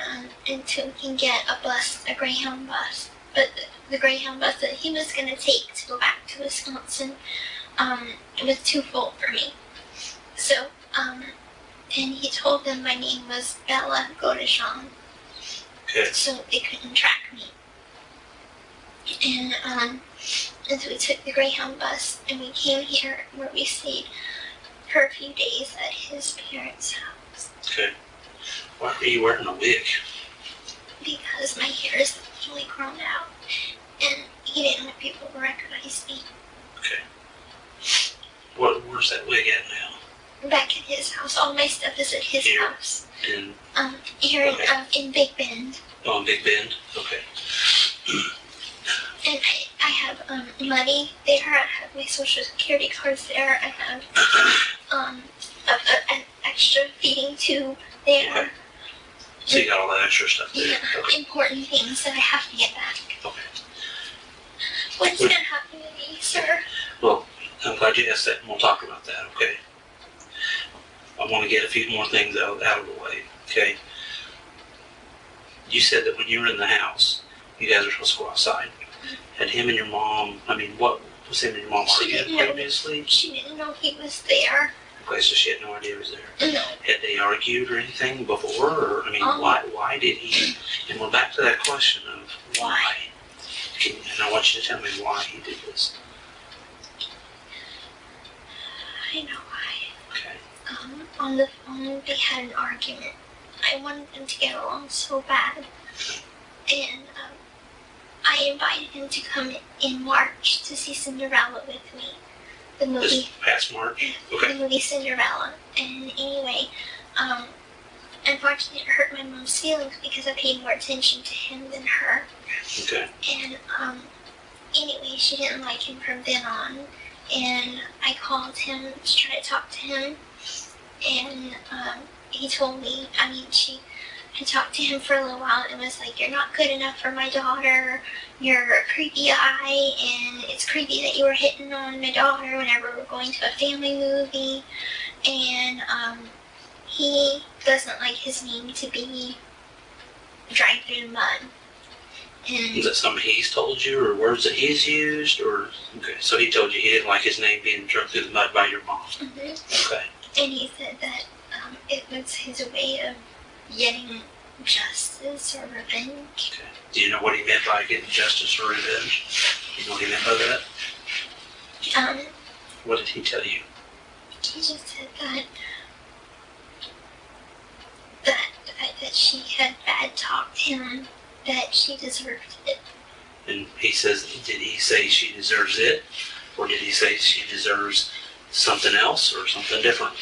until we can get a bus, a Greyhound bus. But the Greyhound bus that he was gonna take to go back to Wisconsin, was too full for me. So, and he told them my name was Bella Godeshan. Okay. So they couldn't track me. And so we took the Greyhound bus, and we came here where we stayed for a few days at his parents' house. Okay. Why are you wearing a wig? Because my hair is fully grown out, and he didn't want people to recognize me. Okay. Where's that wig at now? Back at his house. All my stuff is at his Here? house. In Here Okay. In Big Bend. on Big Bend? Okay. And I have money there. I have my social security cards there. I have an extra feeding tube there. Okay. So you got all that extra stuff there? Yeah, Okay. important things that I have to get back. Okay. What's gonna happen to me, sir? Well, I'm glad you asked that, and we'll talk about that, okay? I want to get a few more things out of the way, okay? You said that when you were in the house, you guys were supposed to go outside. Had him and your mom, what was him and your mom She arguing didn't know. previously? She didn't know he was there. Okay, so she had no idea he was there. No. Had they argued or anything before? Or, why did he? And we're back to that question of why. And I want you to tell me why he did this. I know why. Okay. On the phone, they had an argument. I wanted them to get along so bad. And I invited him to come in March to see Cinderella with me. The movie. This past March? The Okay. movie Cinderella. And anyway, unfortunately it hurt my mom's feelings because I paid more attention to him than her. Okay. And anyway, she didn't like him from then on. And I called him to try to talk to him. And he told me, I talked to him for a little while and was like, you're not good enough for my daughter. You're a creepy guy, and it's creepy that you were hitting on my daughter whenever we're going to a family movie. And he doesn't like his name to be dragged through the mud. And Is that something he's told you, or words that he's used, or okay? So he told you he didn't like his name being dragged through the mud by your mom. Okay. And he said that it was his way of getting justice or revenge. Okay. Do you know what he meant by getting justice or revenge? You know what he meant by that? What did he tell you? He just said that that she had bad talked him, that she deserved it. And he says, did he say she deserves it? Or did he say she deserves something else or something different?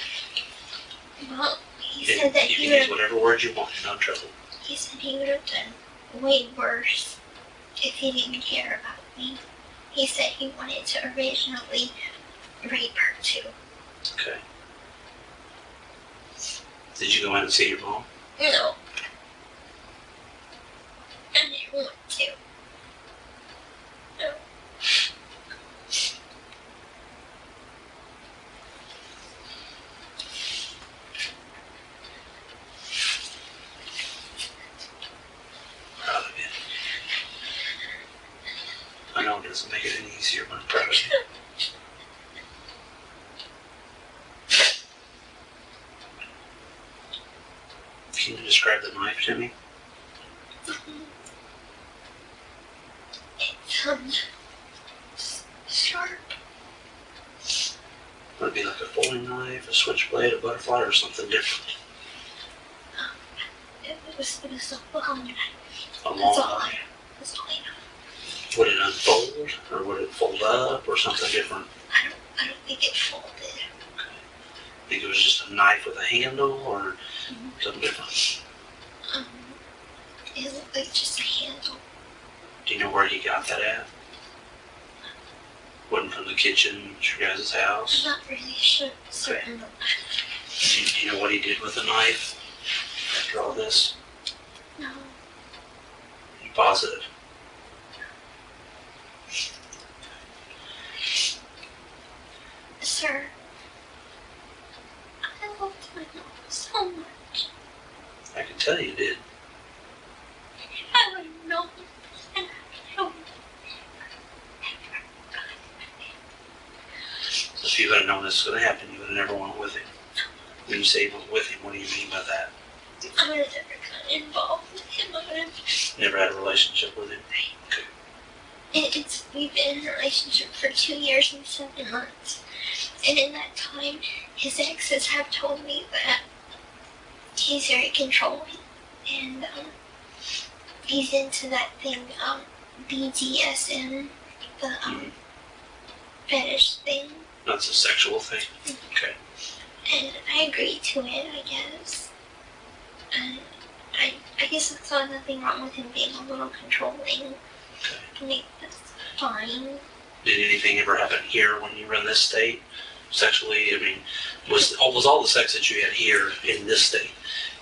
Well, he And said that you he can would use have, whatever word you want, you're not in trouble. he said he would have done way worse if he didn't care about me. He said he wanted to originally rape her too. Okay. Did you go in and see your mom? No. I didn't want to. No. Proud of you. I know it doesn't make it any easier, but I'm proud of you. Can you describe the knife to me? It's sharp. Would it be like a folding knife, a switchblade, a butterfly, or something different? It was a long knife. A long That's all knife. That's all I know. Would it unfold, or would it fold up, or something different? I don't think it folded. Think it was just a knife with a handle, or something different? It looked like just a handle. Do you know where he got that at? Wasn't from the kitchen at your guys' house? I'm not really certain. Do you know what he did with the knife after all this? No. Are you positive? Sir, I loved my mom so much. I can tell you did. I would have known. And I would So if you would have known this was going to happen, you would have never went with him. When you say went with him, what do you mean by that? I would have never gotten involved with him. I would have. Never had a relationship with him? Okay. We've been in a relationship for 2 years and 7 months. And in that time, his exes have told me that he's very controlling. And he's into that thing, BDSM, the fetish thing. That's a sexual thing? Okay. And I agreed to it, I guess. And I guess that's not nothing wrong with him being a little controlling. Okay. I mean, that's fine. Did anything ever happen here when you were in this state? Sexually, I mean, was all the sex that you had here in this state,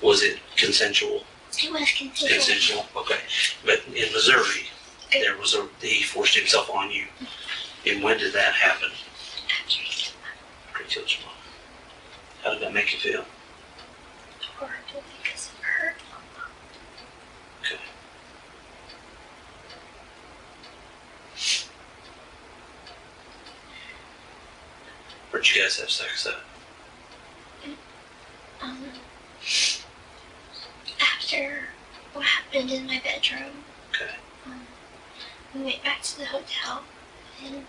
was it consensual? It was consensual. Consensual, okay. But in Missouri, he forced himself on you. And when did that happen? After he killed After he killed your mom. How did that make you feel? horrible because it hurt. Okay. Where'd you guys have sex at? After what happened in my bedroom, Okay. we went back to the hotel, and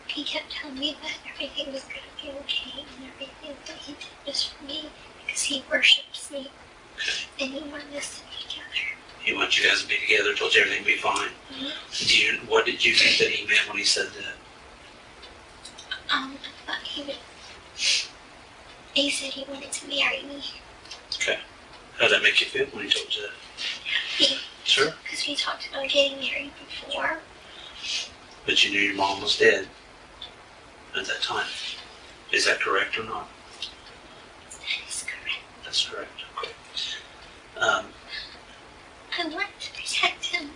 he kept telling me that everything was going to be okay, and everything that he did was for me, because he worships me, Okay. and he wanted us to be together. He wanted you guys to be together, told you everything would be fine. What did you think that he meant when he said that? I thought he said he wanted to marry me. Okay. How did that make you feel when he told you that? Happy. Sure. Because we talked about getting married before. But you knew your mom was dead at that time. Is that correct or not? That is correct. That's correct. Okay. I want to protect him.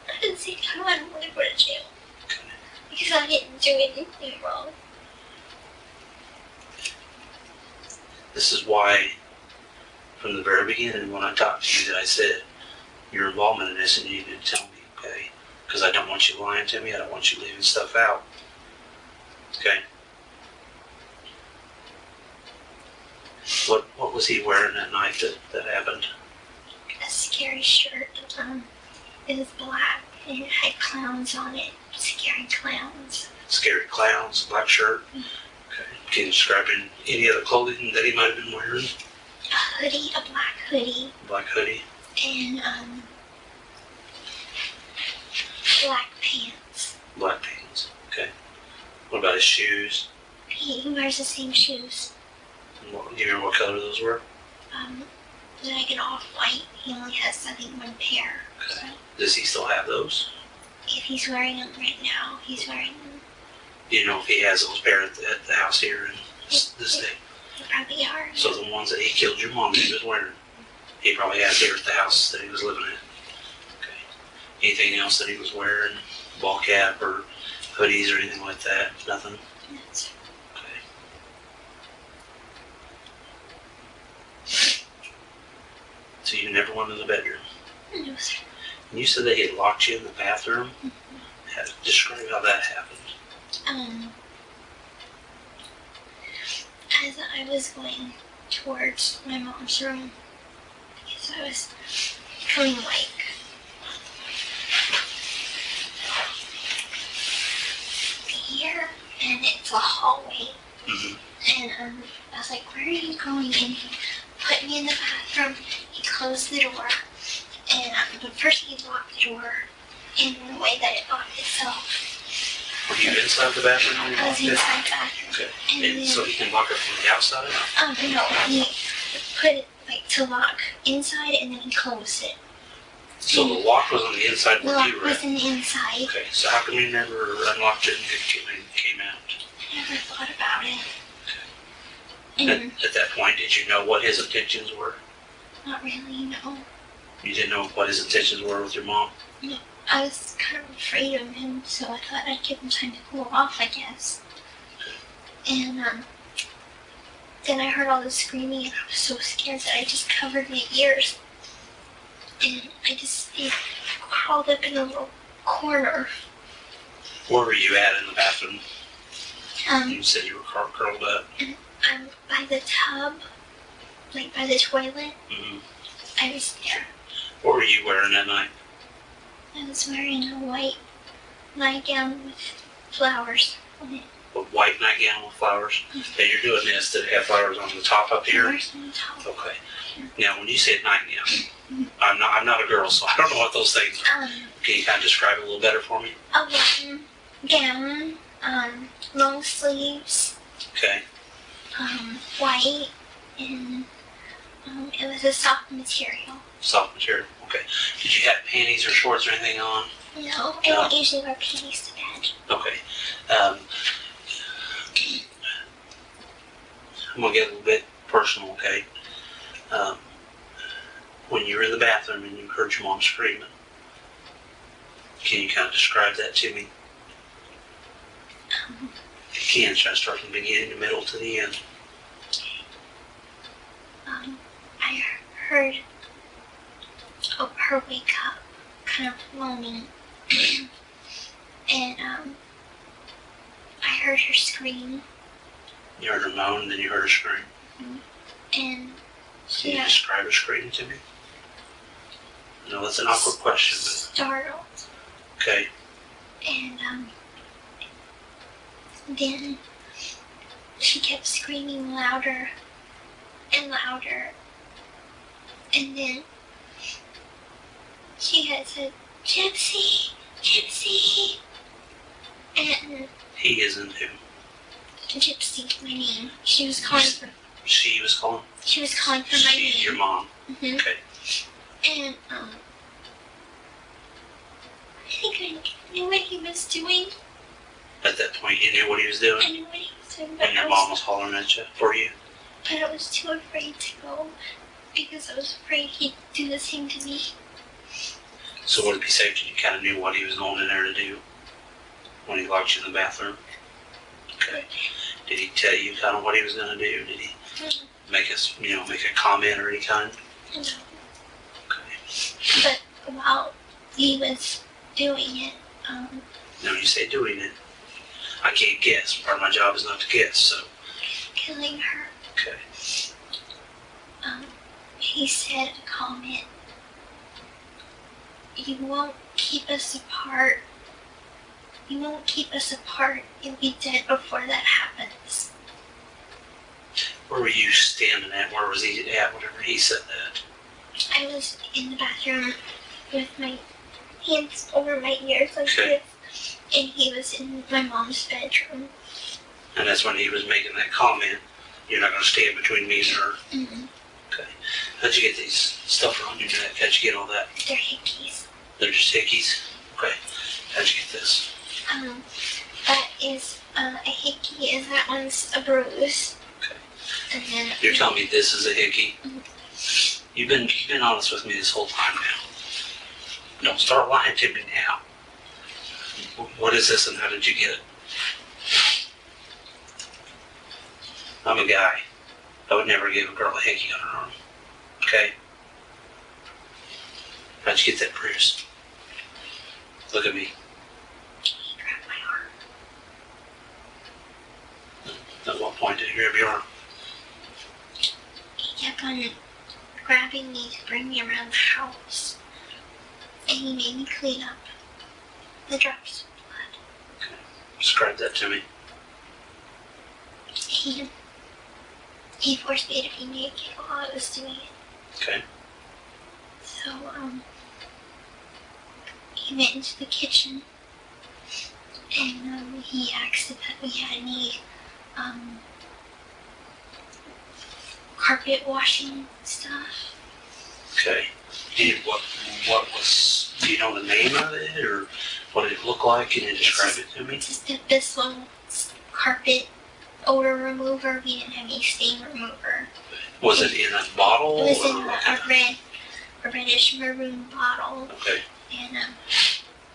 At the same time, I don't want to go to jail. Okay. Because I didn't do anything wrong. This is why, from the very beginning, when I talked to you, that I said your involvement in this, and you need to tell me, okay? Because I don't want you lying to me. I don't want you leaving stuff out. Okay. What was he wearing that night that happened? A scary shirt. It was black and it had clowns on it. Scary clowns. Scary clowns, black shirt. Okay. Can you describe any other clothing that he might have been wearing? hoodie, a black hoodie. Black hoodie. And black pants. Black pants. Okay. What about his shoes? He wears the same shoes. Do you remember what color those were? Like an off-white. He only has, I think, one pair. Okay. So Does he still have those? if he's wearing them right now, he's wearing them. Do you know if he has those pair at the house here in this day? They probably are. So the ones that he killed your mom that he was wearing, he probably has here at the house that he was living in. Okay. Anything else that he was wearing? Ball cap or hoodies or anything like that? Nothing? Yes. Okay. So you never went in the bedroom? No, sir. And you said that he had locked you in the bathroom? Describe how that happened. As I was going towards my mom's room, because I was coming like here, and it's a hallway. Mm-hmm. And I was like, "Where are you going?" And he put me in the bathroom. He closed the door, and but first he locked the door in the way that it locked itself. Were you inside the bathroom when you I locked was it? inside the bathroom. Okay. And And then, so he can lock it from the outside? no, he put it like to lock inside, and then he closed it. So the lock was on the inside The where lock you were at? was in the inside. Okay, so how come you never unlocked it and came out? I never thought about it. At, And at that point, did you know what his intentions were? not really, no. You didn't know what his intentions were with your mom? I was kind of afraid of him, so I thought I'd give him time to cool off, I guess. And then I heard all the screaming, and I was so scared that I just covered my ears. And I just crawled up in a little corner. Where were you at in the bathroom? Um, You said you were curled up. I'm by the tub, like by the toilet. Mm-hmm. I was there. What were you wearing that night? I was wearing a white nightgown with flowers on it. A white nightgown with flowers? And you're doing this, did it have flowers on the top up here? Flowers on the top. Okay. Now, when you said nightgown, I'm not a girl, so I don't know what those things are. Can you kind of describe it a little better for me? A white gown, long sleeves, Okay. white, and it was a soft material. Soft material. Okay. Did you have panties or shorts or anything on? No, I don't usually wear panties to bed. Okay. I'm gonna get a little bit personal, okay? When you were in the bathroom and you heard your mom screaming, can you kind of describe that to me? If you can, try to start from the beginning, the middle to the end. I heard her wake up, kind of moaning, and I heard her scream, You heard her moan, then you heard her scream. and Can you describe her scream to me? No, that's an awkward question, startled, but okay. and then she kept screaming louder and louder, and then she had said, "Gypsy, Gypsy," and He isn't who? Gypsy, my name. She was calling for. She was calling? She was calling for my She, name. your mom. Mhm. Okay. And I think I knew what he was doing. At that point, you knew what he was doing? I knew what he was doing, but And your mom was hollering at you for you? I was too afraid to go because I was afraid he'd do the same to me. So would it be safe that you kind of knew what he was going in there to do when he locked you in the bathroom? Okay. Did he tell you kind of what he was going to do? Did he make a comment or any kind? No. Okay. But while he was doing it, No, you say doing it. I can't guess. Part of my job is not to guess, so. killing her, Okay. he said a comment. "You won't keep us apart. You won't keep us apart. You'll be dead before that happens." Where were you standing at? Where was he at whenever he said that? I was in the bathroom with my hands over my ears like Okay. this, and he was in my mom's bedroom. And that's when he was making that comment, you're not going to stand between me and her. Mm-hmm. Okay. How'd you get these stuff around your neck? How'd you get all that? They're hickeys. They're just hickeys? Okay. How'd you get this? That is a hickey, and that one's a bruise. Okay. And then You're telling me this is a hickey? Mhm. You've been honest with me this whole time now. Don't start lying to me now. What is this and how did you get it? I'm a guy. I would never give a girl a hickey on her arm. Okay? How'd you get that bruise? Look at me. he grabbed my arm. At what point did he grab your arm? He kept on grabbing me to bring me around the house, and he made me clean up the drops of blood. Okay. Describe that to me. He forced me to be naked while I was doing it. Okay. So, he went into the kitchen, and he asked if we had any carpet washing stuff. Okay. What was, do you know the name of it or what did it look like? Can you describe it to me? This one's carpet odor remover. We didn't have any stain remover. Was it in a bottle? It was or in what? a reddish maroon bottle. Okay. And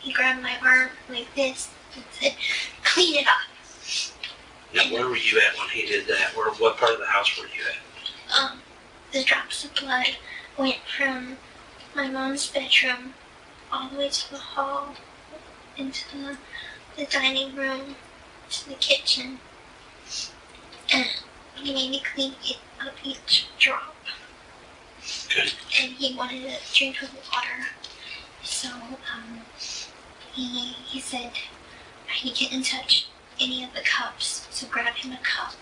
he grabbed my arm like this and said, "Clean it up." Now, where were you at when he did that? What part of the house were you at? The drops of blood went from my mom's bedroom all the way to the hall, into the dining room, to the kitchen. And he made me clean up each drop. Okay. And he wanted to drink of water. So, he said he couldn't touch any of the cups. So grab him a cup,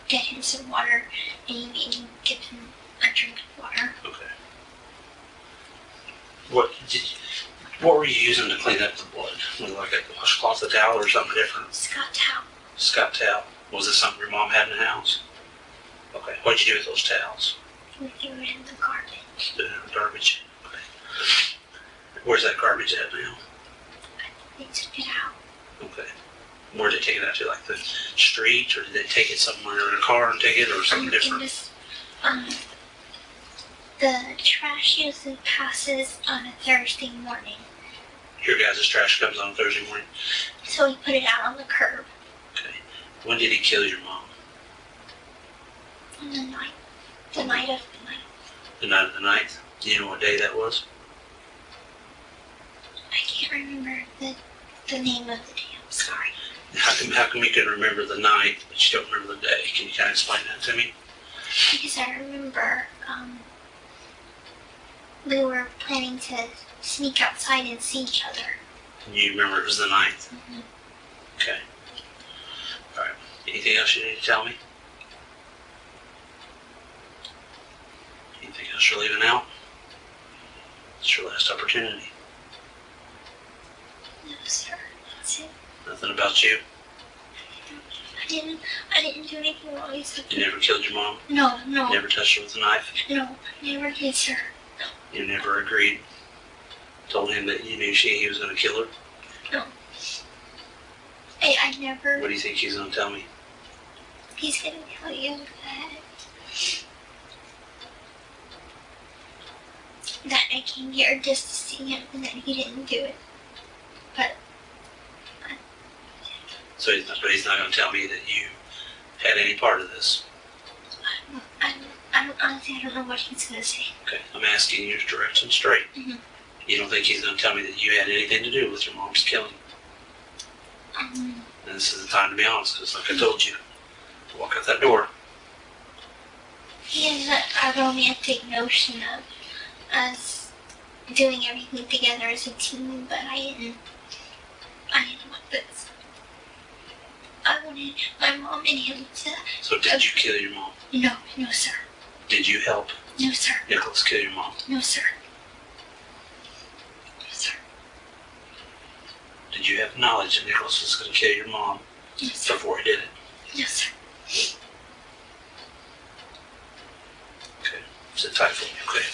get him some water, and he made me give him a drink of water. Okay. What were you using to clean up the blood? Was it like a washcloth, a towel, or something different? Scott towel. Scott towel. Was it something your mom had in the house? Okay. What'd you do with those towels? We threw it in the garbage. The garbage. Okay. Where's that garbage at now? They took it out. Okay. Where did they take it out to? Like the street, or did they take it somewhere in a car and take it, or something different? The trash usually passes on a Thursday morning. Your guys' trash comes on Thursday morning. So we put it out on the curb. Okay. When did he kill your mom? On the night. The night of the night. The night of the 9th? Do you know what day that was? I can't remember the name of the day. I'm sorry. How come you can remember the night, but you don't remember the day? Can you kind of explain that to me? Because I remember we were planning to sneak outside and see each other. And you remember it was the 9th? Mm-hmm. Okay. Alright. Anything else you need to tell me? Anything else you're leaving out? It's your last opportunity. No, sir. That's it. Nothing about you? I didn't do anything wrong. You never killed your mom? No. Never touched her with a knife? No, never did, sir. You never agreed? Told him that you knew he was going to kill her? No. I never. What do you think he's going to tell me? He's going to tell you that I came here just to see him and that he didn't do it. But So he's not going to tell me that you had any part of this? honestly, I don't know what he's going to say. Okay, I'm asking you direct and straight. Mhm. You don't think he's going to tell me that you had anything to do with your mom's killing? And this is the time to be honest, because like I told you, walk out that door. He has a romantic notion of us doing everything together as a team, but I didn't want this. I wanted my mom and him to... So did you kill your mom? No, sir. Did you help No, sir. Nicholas kill your mom? No, sir. No, sir. Did you have knowledge that Nicholas was going to kill your mom before he did it? No, sir. Okay. Sit tight for me, okay?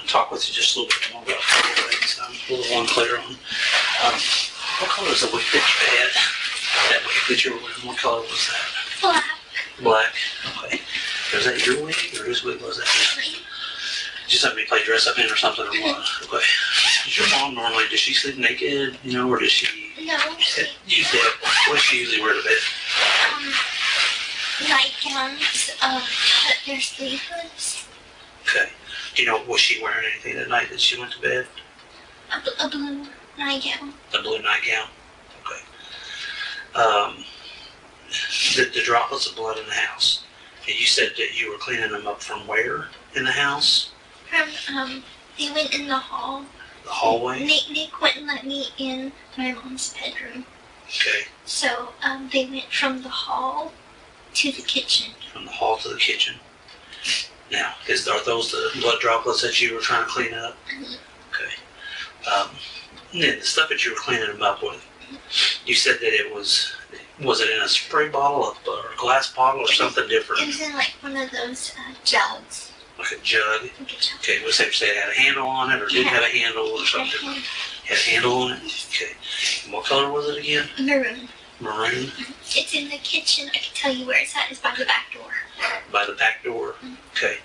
Talk with you just a little bit more about things I'm a little unclear on. What color is the wig that you had? That wig that you were wearing, what color was that? Black. Black? Okay. Was that your wig or whose wig was that? Just somebody play dress up in or something or what? Okay. Does your mom normally, does she sleep naked, you know, or does she? No. Usually, what does she usually wear to bed? Nightgowns, but they're sleeveless. Okay. Do you know, was she wearing anything that night that she went to bed? A blue nightgown. A blue nightgown? Okay. The droplets of blood in the house. And you said that you were cleaning them up from where in the house? From, they went in the hall. The hallway? Nick wouldn't let me in my mom's bedroom. Okay. So, they went from the hall to the kitchen. From the hall to the kitchen. Now, are those the blood droplets that you were trying to clean up? Mm-hmm. Okay. And then the stuff that you were cleaning them up with, you said that it was it in a spray bottle or a glass bottle or something different? It was in like one of those jugs. Like a jug? Like a jug. Okay, was that say it had a handle on it or didn't have a handle or something? Had a handle on it? Okay. And what color was it again? Maroon. Maroon? It's in the kitchen. I can tell you where it's at. It's by the back door. By the back door? Okay.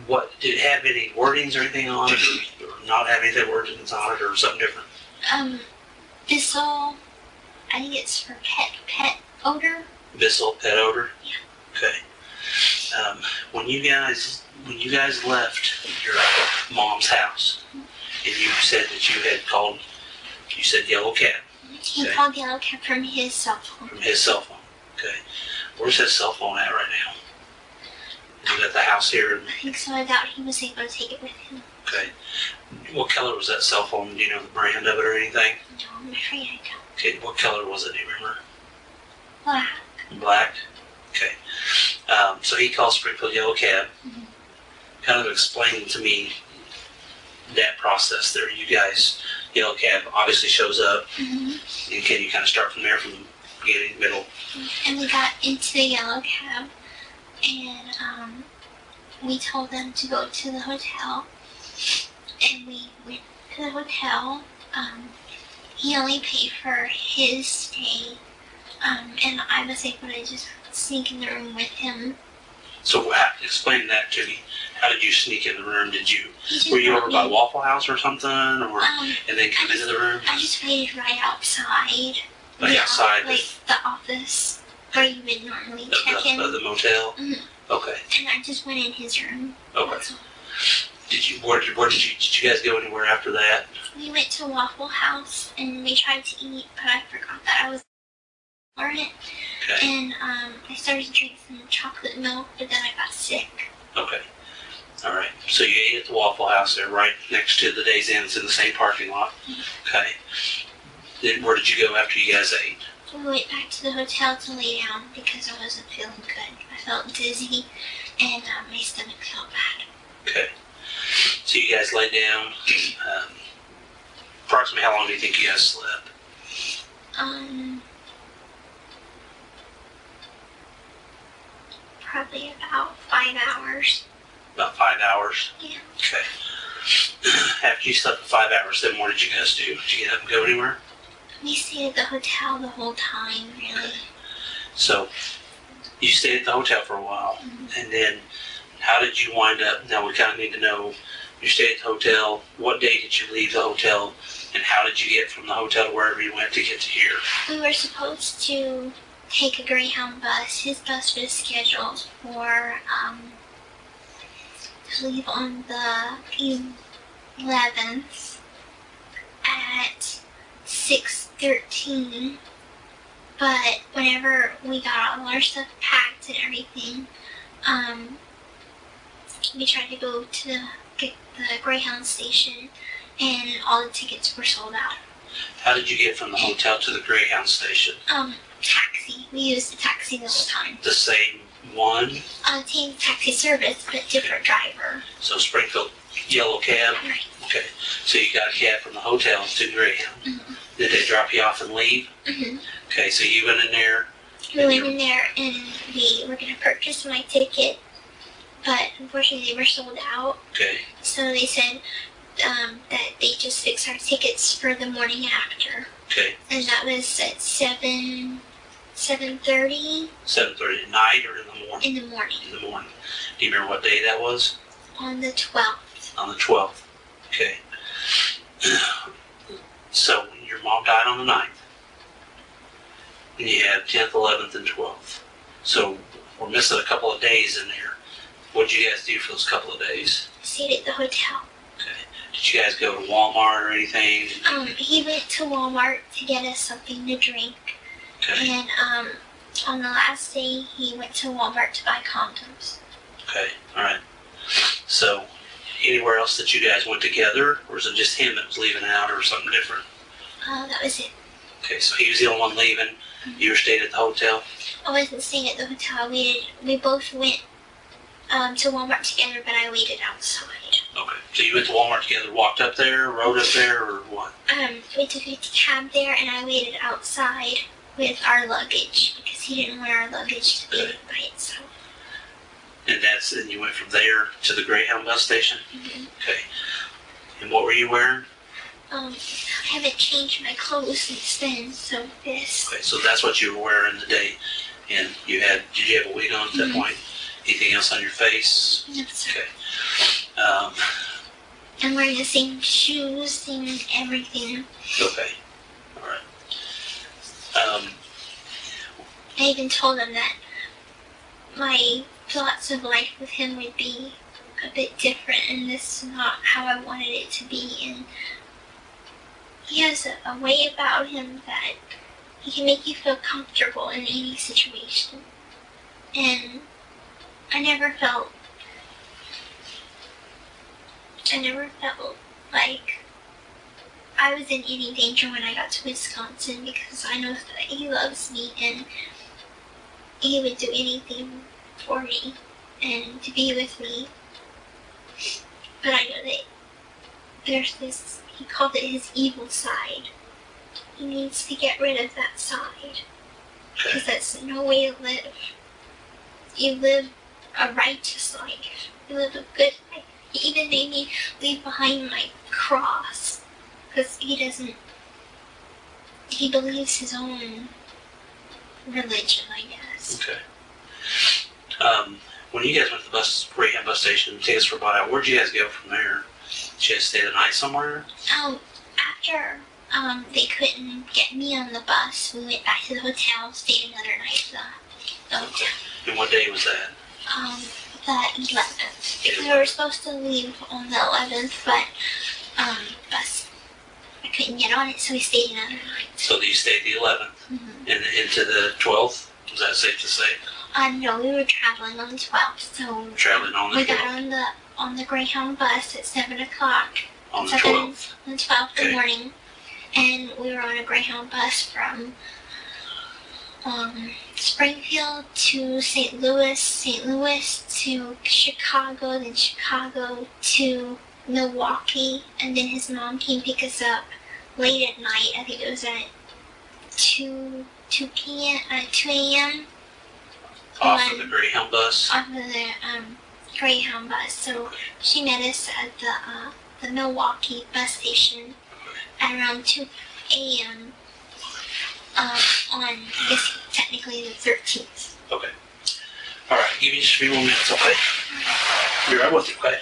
What, did it have any wordings or anything on it or not have anything wordings on it or something different? Thistle, I think it's for pet odor. Visceral pet odor? Yeah. Okay. When you guys left your mom's house, and you said that you had called, you said Yellow Cab. He called Yellow Cab from his cell phone. From his cell phone. Okay. Where's his cell phone at right now? Is it at the house here? I think so. I doubt he was able to take it with him. Okay. What color was that cell phone? Do you know the brand of it or anything? No, I'm afraid I don't. Okay. What color was it? Do you remember? Black. Black? Okay. So he calls Springfield Yellow Cab. Mm-hmm. Kind of explaining to me that process there. You guys, Yellow Cab obviously shows up. Mm-hmm. And can you kind of start from there, from the beginning, middle? And we got into the Yellow Cab, and we told them to go to the hotel. And we went to the hotel. He only paid for his stay, and I was able to just sneak in the room with him. So explain that to me. How did you sneak in the room? Were you over me by Waffle House or something, or and then come into the room? I just waited right outside. Like outside, like the office where you would normally check in. Of the motel. Mm-hmm. Okay. And I just went in his room. Okay. Where did you guys go anywhere after that? We went to Waffle House and we tried to eat, but I forgot that I was for it. Okay. And I started drinking some chocolate milk, but then I got sick. Okay. All right. So you ate at the Waffle House there, right next to the Days Inn. It's in the same parking lot. Mm-hmm. Okay. Then where did you go after you guys ate? We went back to the hotel to lay down because I wasn't feeling good. I felt dizzy and my stomach felt bad. Okay. So you guys laid down. Approximately how long do you think you guys slept? Probably about 5 hours. About 5 hours? Yeah. Okay. After you slept for 5 hours, then what did you guys do? Did you get up and go anywhere? We stayed at the hotel the whole time, really. So, you stayed at the hotel for a while, and then how did you wind up? Now we kind of need to know, you stayed at the hotel, what day did you leave the hotel, and how did you get from the hotel to wherever you went to get to here? We were supposed to take a Greyhound bus. His bus was scheduled for, to leave on the 11th at 6:13, but whenever we got all our stuff packed and everything, we tried to go to the Greyhound station, and all the tickets were sold out. How did you get from the hotel to the Greyhound station? Taxi. We used the taxi the whole time. The same one? Same taxi service, but different driver. So Springfield Yellow Cab? Right. Okay. So you got a cab from the hotel to Greyhound. Mm-hmm. Did they drop you off and leave? Mm-hmm. Okay, so you went in there. We went in there and we were going to purchase my ticket, but unfortunately they were sold out. Okay. So they said that they just fixed our tickets for the morning after. Okay. And that was at 7:30. 7:30 at night or in the morning? In the morning. In the morning. Do you remember what day that was? On the 12th. On the 12th. Okay. So your mom died on the 9th. And you had 10th, 11th, and 12th. So we're missing a couple of days in there. What did you guys do for those couple of days? Stayed at the hotel. Okay. Did you guys go to Walmart or anything? He went to Walmart to get us something to drink. Okay. And on the last day, he went to Walmart to buy condoms. Okay. All right. So anywhere else that you guys went together, or was it just him that was leaving out, or something different? That was it. Okay, so he was the only one leaving. Mm-hmm. You were staying at the hotel? I wasn't staying at the hotel. We both went to Walmart together, but I waited outside. Okay, so you went to Walmart together, walked up there, rode up there, or what? We took a cab there, and I waited outside with our luggage because he didn't want our luggage to be by itself. And then you went from there to the Greyhound bus station? Mm-hmm. Okay. And what were you wearing? I haven't changed my clothes since then, so this. Okay, so that's what you were wearing today. And did you have a wig on at that point? Anything else on your face? No, sir. Okay. I'm wearing the same shoes, same everything. Okay. All right. I even told him that my thoughts of life with him would be a bit different, and this is not how I wanted it to be. And he has a way about him that he can make you feel comfortable in any situation. And I never felt like I was in any danger when I got to Wisconsin, because I know that he loves me and he would do anything for me and to be with me. But I know that there's this, he called it his evil side. He needs to get rid of that side, because that's no way to live. You live a righteous life. You live a good life. He even made me leave behind my cross, because he believes his own religion, I guess. Okay. When you guys went to the rehab bus station, tickets were bought out, where'd you guys go from there? Did you guys stay the night somewhere? After they couldn't get me on the bus, we went back to the hotel, stayed another night at the hotel. Okay. And what day was that? The 11th. We were supposed to leave on the 11th, but bus, I couldn't get on it, so we stayed another night. So you stayed the 11th, Mm-hmm. and into the 12th? Was that safe to say? No, we were traveling on the 12th, so Traveling on the 12th? we got on the Greyhound bus at 7 o'clock. On the 12th? On the 12th in Okay. the morning, and we were on a Greyhound bus from Springfield to St. Louis to Chicago, then Chicago to Milwaukee, and then his mom came pick us up late at night. I think it was at 2 a.m. Off of the Greyhound bus? Off of the Greyhound bus. So she met us at the Milwaukee bus station at around 2 a.m. On, I guess, technically the 13th. Okay. Alright, give me just a few more minutes, okay? Be right with you, okay?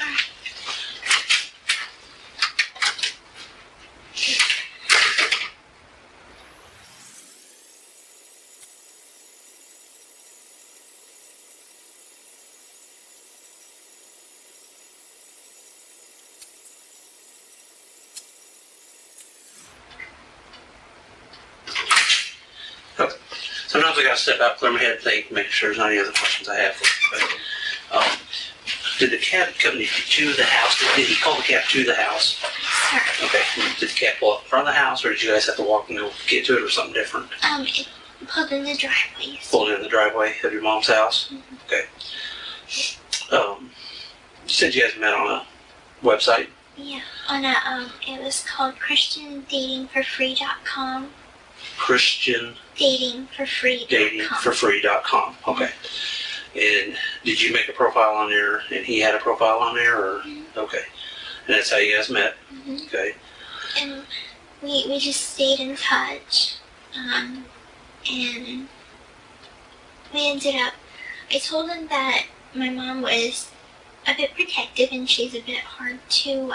Sometimes I gotta step out, clear my head, think, make sure there's not any other questions I have for you. But, did the cab come to the house? Did he call the cab to the house? Sure. Okay. Did the cab pull up in front of the house, or did you guys have to walk and go get to it, or something different? It pulled in the driveway. Pulled in the driveway of your mom's house? Mm-hmm. Okay. You said you guys met on a website? Yeah, on a it was called ChristianDatingForFree.com. Christian Datingforfree.com. Datingforfree.com. Okay. And did you make a profile on there, and he had a profile on there, or? Mm-hmm. Okay. And that's how you guys met? Mm-hmm. Okay. And we just stayed in touch. And we ended up, I told him that my mom was a bit protective and she's a bit hard to,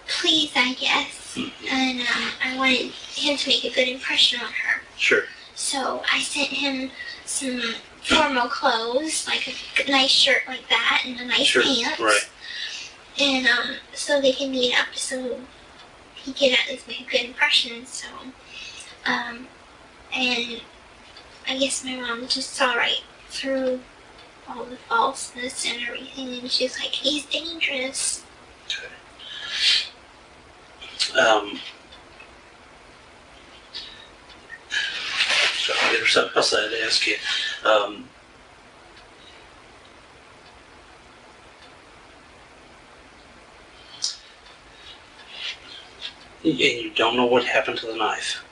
please, I guess. Mm-hmm. And I wanted him to make a good impression on her. Sure. So I sent him some formal clothes, like a nice shirt like that and a nice pants. Right. And so they can meet up so he can at least make a good impression. So, and I guess my mom just saw right through all the falseness and everything, and she's like, he's dangerous. Okay. There's something else I had to ask you. And you don't know what happened to the knife?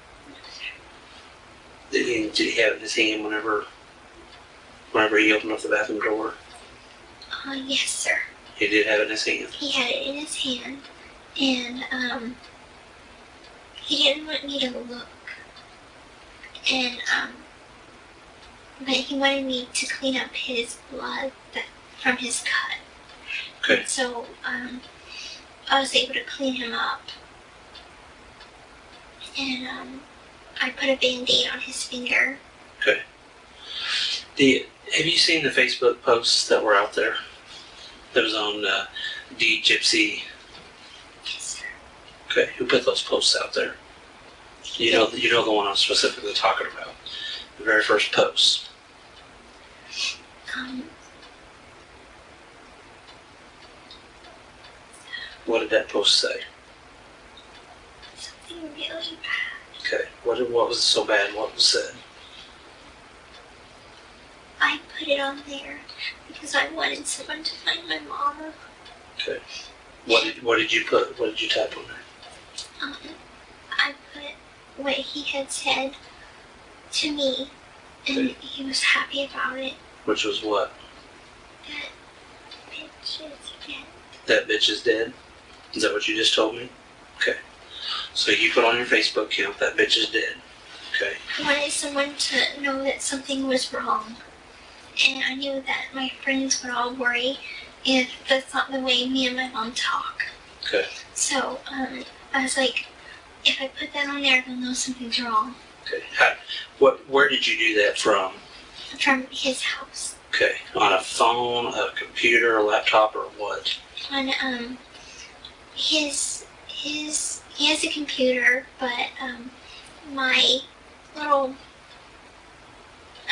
Did he have it in his hand whenever he opened up the bathroom door? Yes, sir. He did have it in his hand? He had it in his hand, and he didn't want me to look. And but he wanted me to clean up his blood from his cut. Okay. So I was able to clean him up, and I put a Band-Aid on his finger Okay. Have you seen the Facebook posts that were out there? That was on Gypsy. Yes, sir. Okay, who put those posts out there? You know the one I'm specifically talking about. The very first post. What did that post say? Something really bad. Okay, what was so bad? What was said? I put it on there because I wanted someone to find my mama. Okay. What did you put? What did you type on there? I put what he had said to me, and he was happy about it. Which was what? That bitch is dead. That bitch is dead? Is that what you just told me? Okay. So you put on your Facebook account, that bitch is dead. Okay. I wanted someone to know that something was wrong. And I knew that my friends would all worry if that's not the way me and my mom talk. Okay. So, I was like, if I put that on there, they'll know something's wrong. Okay. Where did you do that from? From his house. Okay. On a phone, a computer, a laptop, or what? On, he has a computer, but, my little,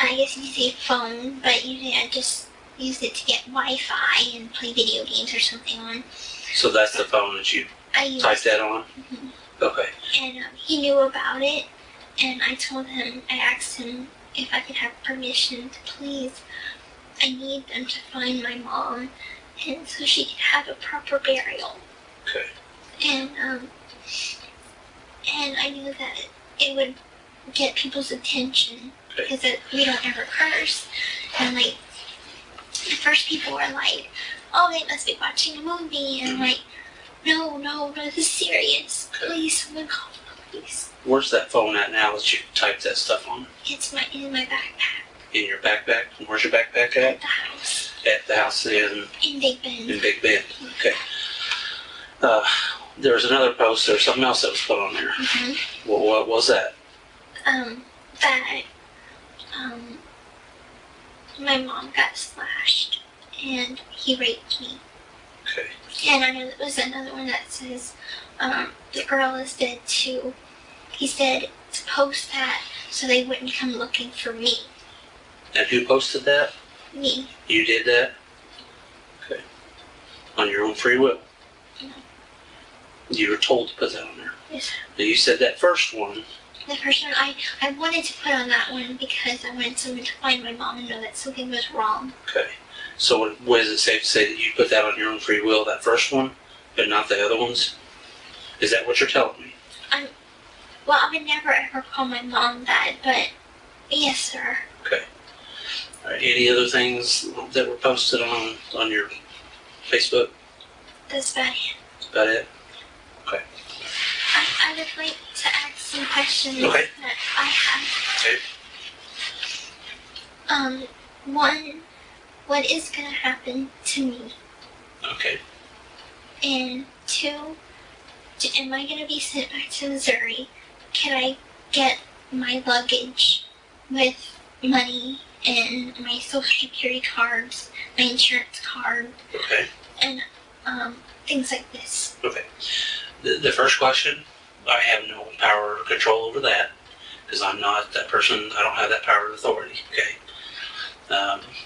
I guess you could say phone, but usually I just use it to get Wi-Fi and play video games or something on. So that's the phone that you typed that on? Mm-hmm. Okay. And he knew about it, and I asked him if I could have permission to please, I need them to find my mom, and so she could have a proper burial. Okay. And I knew that it would get people's attention, because we don't ever curse, and like, the first people were like, oh, they must be watching a movie, and like, no, this is serious. Please, someone call the police. Where's that phone at now that you typed that stuff on? It's in my backpack. In your backpack? Where's your backpack at? At the house. At the house in Big Bend. In Big Bend. Okay. There was another post or something else that was put on there. Mm-hmm. What was that? My mom got slashed, and he raped me. Okay. And I know there was another one that says, the girl is dead too. He said to post that so they wouldn't come looking for me. And who posted that? Me. You did that? Okay. On your own free will? No. You were told to put that on there? Yes. Now you said that first one. The first one, I wanted to put on that one because I wanted someone to find my mom and know that something was wrong. Okay. So is it safe to say that you put that on your own free will, that first one, but not the other ones? Is that what you're telling me? Well, I would never ever call my mom that, but yes, sir. Okay. All right. Any other things that were posted on your Facebook? That's about it. That's about it? Okay. I would like to ask some questions Okay. that I have. Okay. One, what is going to happen to me? Okay. And two, am I going to be sent back to Missouri? Can I get my luggage with money and my social security cards, my insurance card, Okay. and things like this? Okay. The first question, I have no power or control over that because I'm not that person. I don't have that power or authority. Okay.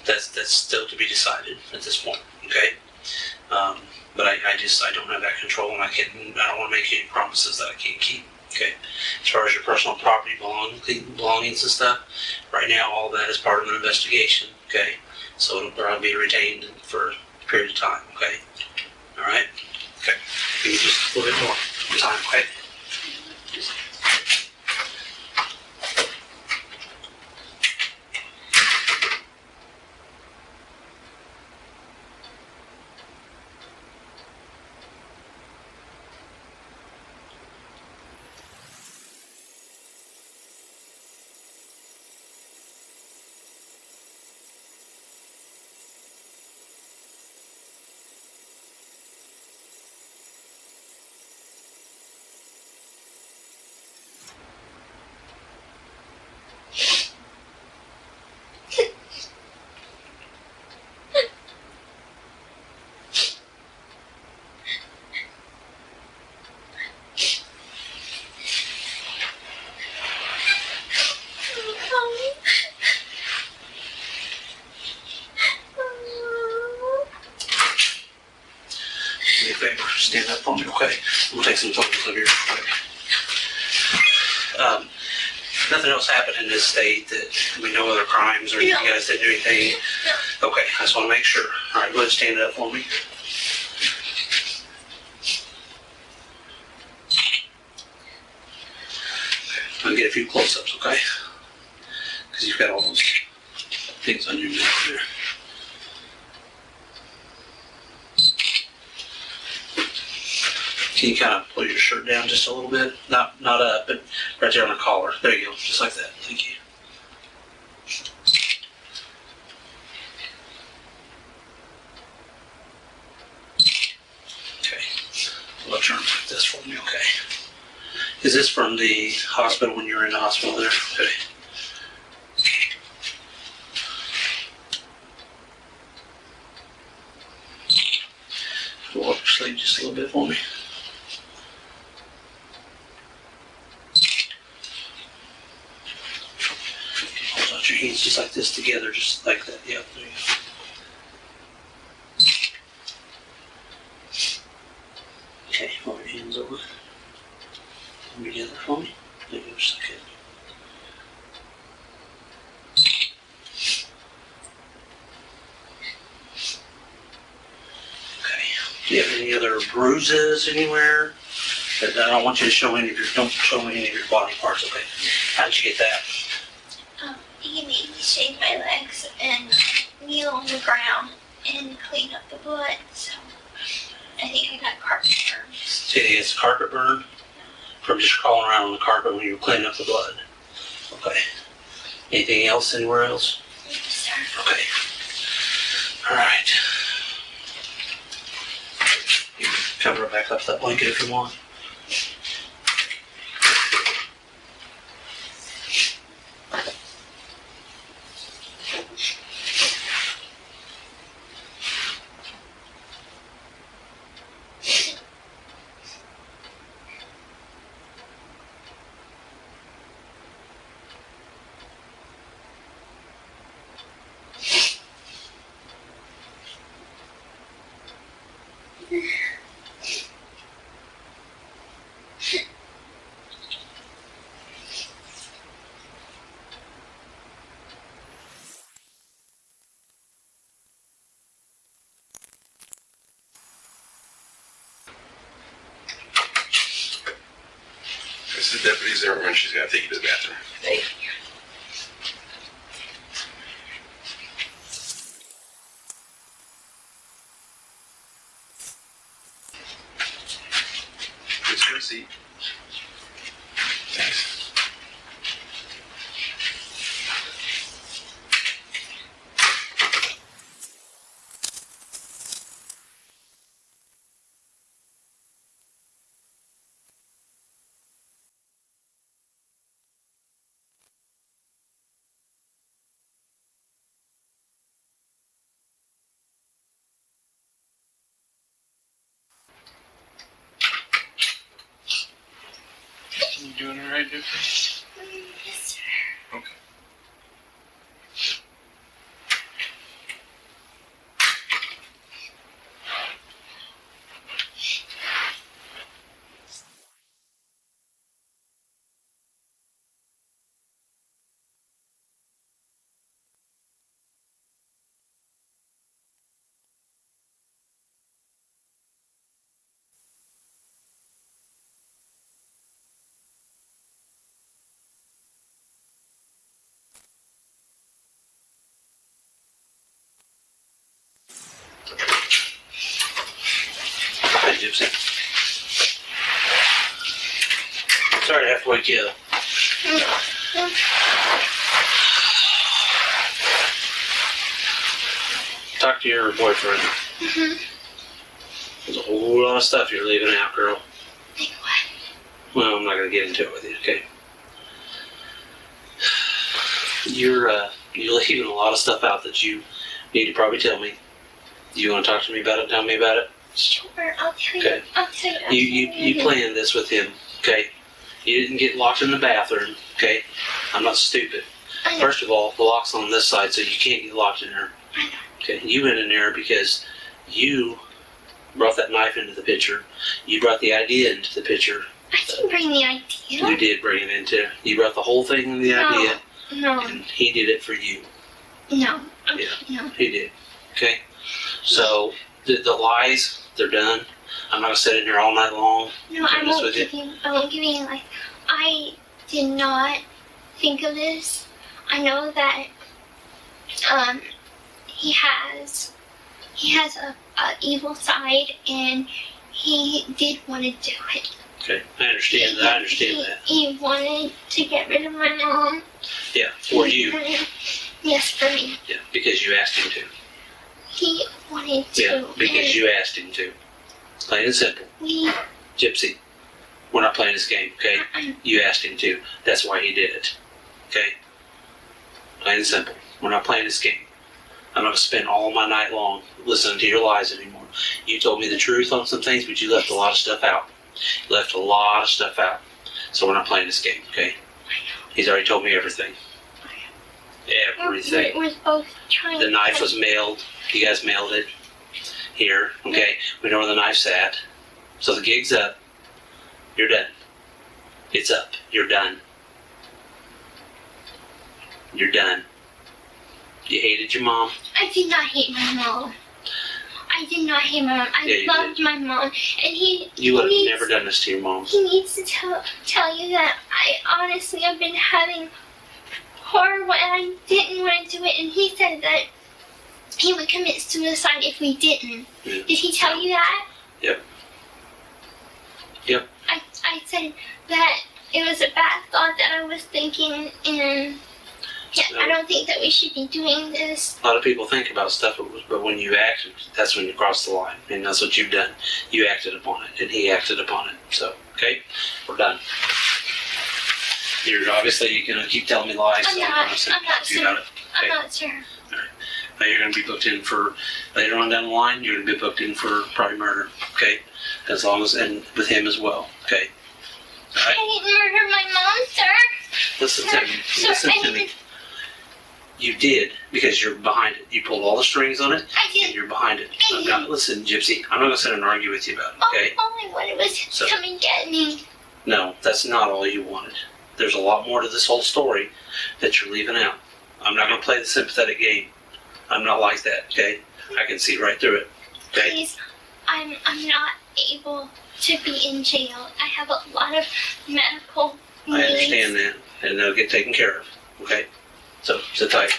That's still to be decided at this point. Okay. But I don't have that control, and I don't want to make any promises that I can't keep. Okay. As far as your personal property belongings and stuff, right now all that is part of an investigation. Okay. So it'll probably be retained for a period of time. Okay. All right. Okay. Give me just a little bit more time. Okay. Okay, we'll take some photos of you real quick. Nothing else happened in this state that we know other crimes or you guys didn't do anything? No. Okay, I just want to make sure. All right, go ahead and stand up for me. I'll get a few close-ups, okay? Because you've got all those things on your neck there. Can you kind of pull your shirt down just a little bit? Not up, but right there on the collar. There you go, just like that. Thank you. Okay. Well, turn like this for me, okay? Is this from the hospital when you were in the hospital there? Okay. Roll up your sleeve just a little bit for me. Hold out your hands just like this together, just like that. Yep, there you go. Okay, hold your hands over. Come together for me. There you go, just like that. Do you have any other bruises anywhere? I don't want you to show any of your, don't show me any of your body parts, okay? How'd you get that? He made me shave my legs and kneel on the ground and clean up the blood, so I think I got carpet burns. So it's carpet burn? From just crawling around on the carpet when you were cleaning up the blood? Okay. Anything else anywhere else? Yes, sir. Okay. All right. You can cover it back up to that blanket if you want. The deputy's there when she's gonna take you to the bathroom. Thank you. Please have a seat. Thanks. You doing all right, Gypsy? Yes, sir. Okay. Hi, Gypsy. Sorry to have to wake you up. Talk to your boyfriend. Mm-hmm. There's a whole lot of stuff you're leaving out, girl. Like what? Well, I'm not going to get into it with you, okay? You're leaving a lot of stuff out that you need to probably tell me. You want to talk to me about it? Tell me about it? Sure, I'll tell you. Okay. I'll tell you. You planned this with him, okay? You didn't get locked in the bathroom, okay? I'm not stupid. I know. First of all, the lock's on this side, so you can't get locked in there. I know. Okay, you went in there because you brought that knife into the picture. You brought the idea into the picture. I didn't bring the idea. You did bring it into. You brought the whole thing in the idea. No. And he did it for you. No. Yeah. No. He did. Okay? So, the lies, they're done. I'm not going to sit in here all night long. No, I won't give you a lie. I did not think of this. I know that he has a evil side, and he did want to do it. Okay, I understand that. I understand that. He wanted to get rid of my mom. Yeah, for you. Yes, for me. Yeah, because you asked him to. He wanted to. Yeah, because you asked him to. Plain and simple. Gypsy, we're not playing this game, okay? You asked him to. That's why he did it. Okay? Plain and simple. We're not playing this game. I'm not going to spend all my night long listening to your lies anymore. You told me the truth on some things, but you left a lot of stuff out. You left a lot of stuff out. So we're not playing this game, okay? He's already told me everything. Everything. We're both trying. The knife was mailed. You guys mailed it here, okay? We know where the knife's at. So the gig's up. You're done. It's up. You're done. You're done. You hated your mom? I did not hate my mom. I did not hate my mom. I loved my mom. And You would have never done this to your mom. He needs to tell you that I honestly have been having horrible, and I didn't want to do it. And he said that he would commit suicide if we didn't. Yeah. Did he tell you that? Yep. Yep. I said that it was a bad thought that I was thinking, and I don't think that we should be doing this. A lot of people think about stuff, but when you act, that's when you cross the line. And that's what you've done. You acted upon it, and he acted upon it. So, okay? We're done. You're obviously going to keep telling me lies. I'm not sure. Okay? I'm not sure. All right. Now you're going to be booked in for, later on down the line, you're going to be booked in for probably murder. Okay? As long as, and with him as well. Okay? All right? I didn't murder my mom, sir. Listen to me. Listen to me. You did, because you're behind it. You pulled all the strings on it, and you're behind it. Listen, Gypsy, I'm not going to sit and argue with you about it, okay? All I wanted was come and get me. No, that's not all you wanted. There's a lot more to this whole story that you're leaving out. I'm not going to play the sympathetic game. I'm not like that, okay? I can see right through it, okay? Please, I'm not able to be in jail. I have a lot of medical needs. I understand that, and they'll get taken care of, okay? So, sit tight.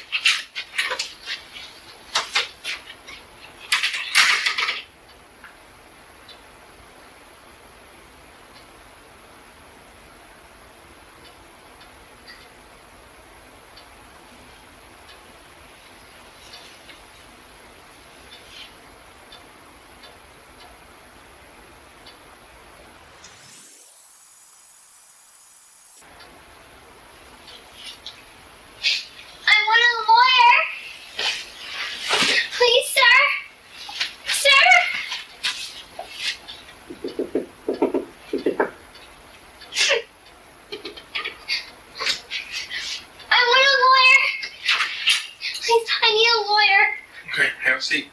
Have a seat.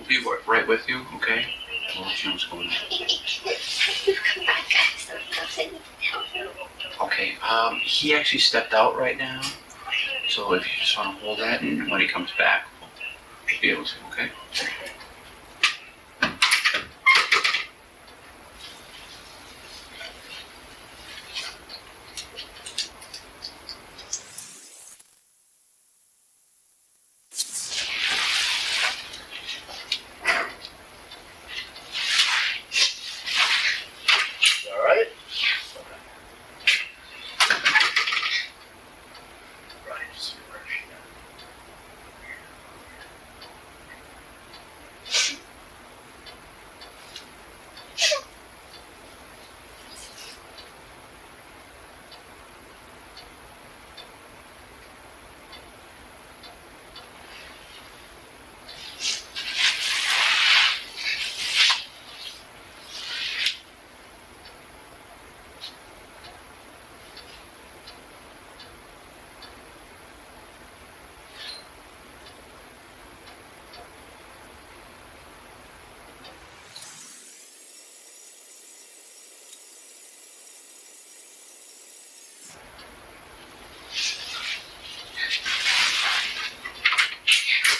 be right with you, okay? We'll let you know what's going on. You've come back, guys. I need help. Okay, he actually stepped out right now. So if you just want to hold that, and when he comes back, we'll be able to, okay?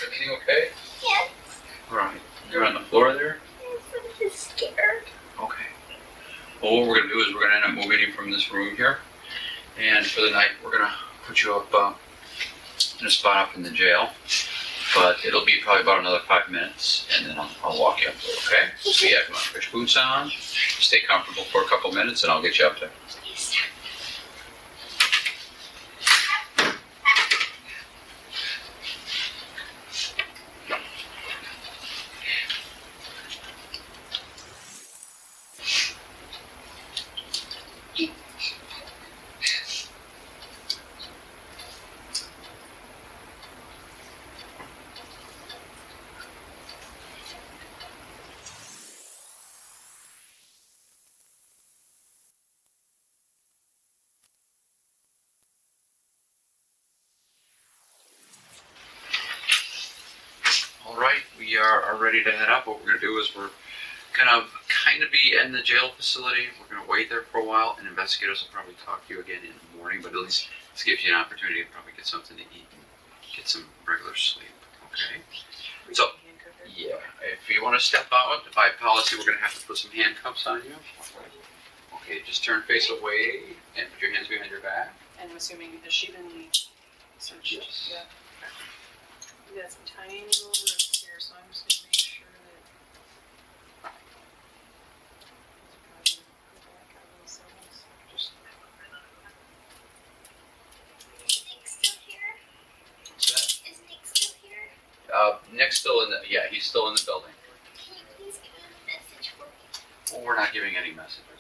Everything okay? Yes. Alright, you're on the floor there? I'm just scared. Okay. Well, what we're going to do is we're going to end up moving you from this room here. And for the night, we're going to put you up in a spot up in the jail. But it'll be probably about another 5 minutes, and then I'll walk you up there, okay? So yeah, come on, put your boots on, stay comfortable for a couple minutes, and I'll get you up there. Yes, sir. Alright, we are ready to head up. What we're going to do is we're kind of be in the jail facility. We're going to wait there for a while, and investigators will probably talk to you again in the morning, but at least this gives you an opportunity to probably get something to eat and get some regular sleep, okay? So, yeah, if you want to step out, by policy, we're going to have to put some handcuffs on you. Okay, just turn face away and put your hands behind your back. And I'm assuming, has she been searched? Yes. Yeah. Okay. We got some tiny little roots here, so I'm just going to make sure that. Just Is Nick still here? What's that? Is Nick still here? Nick's still in the, yeah, he's still in the building. Can you please give him a message for me? Well, we're not giving any messages.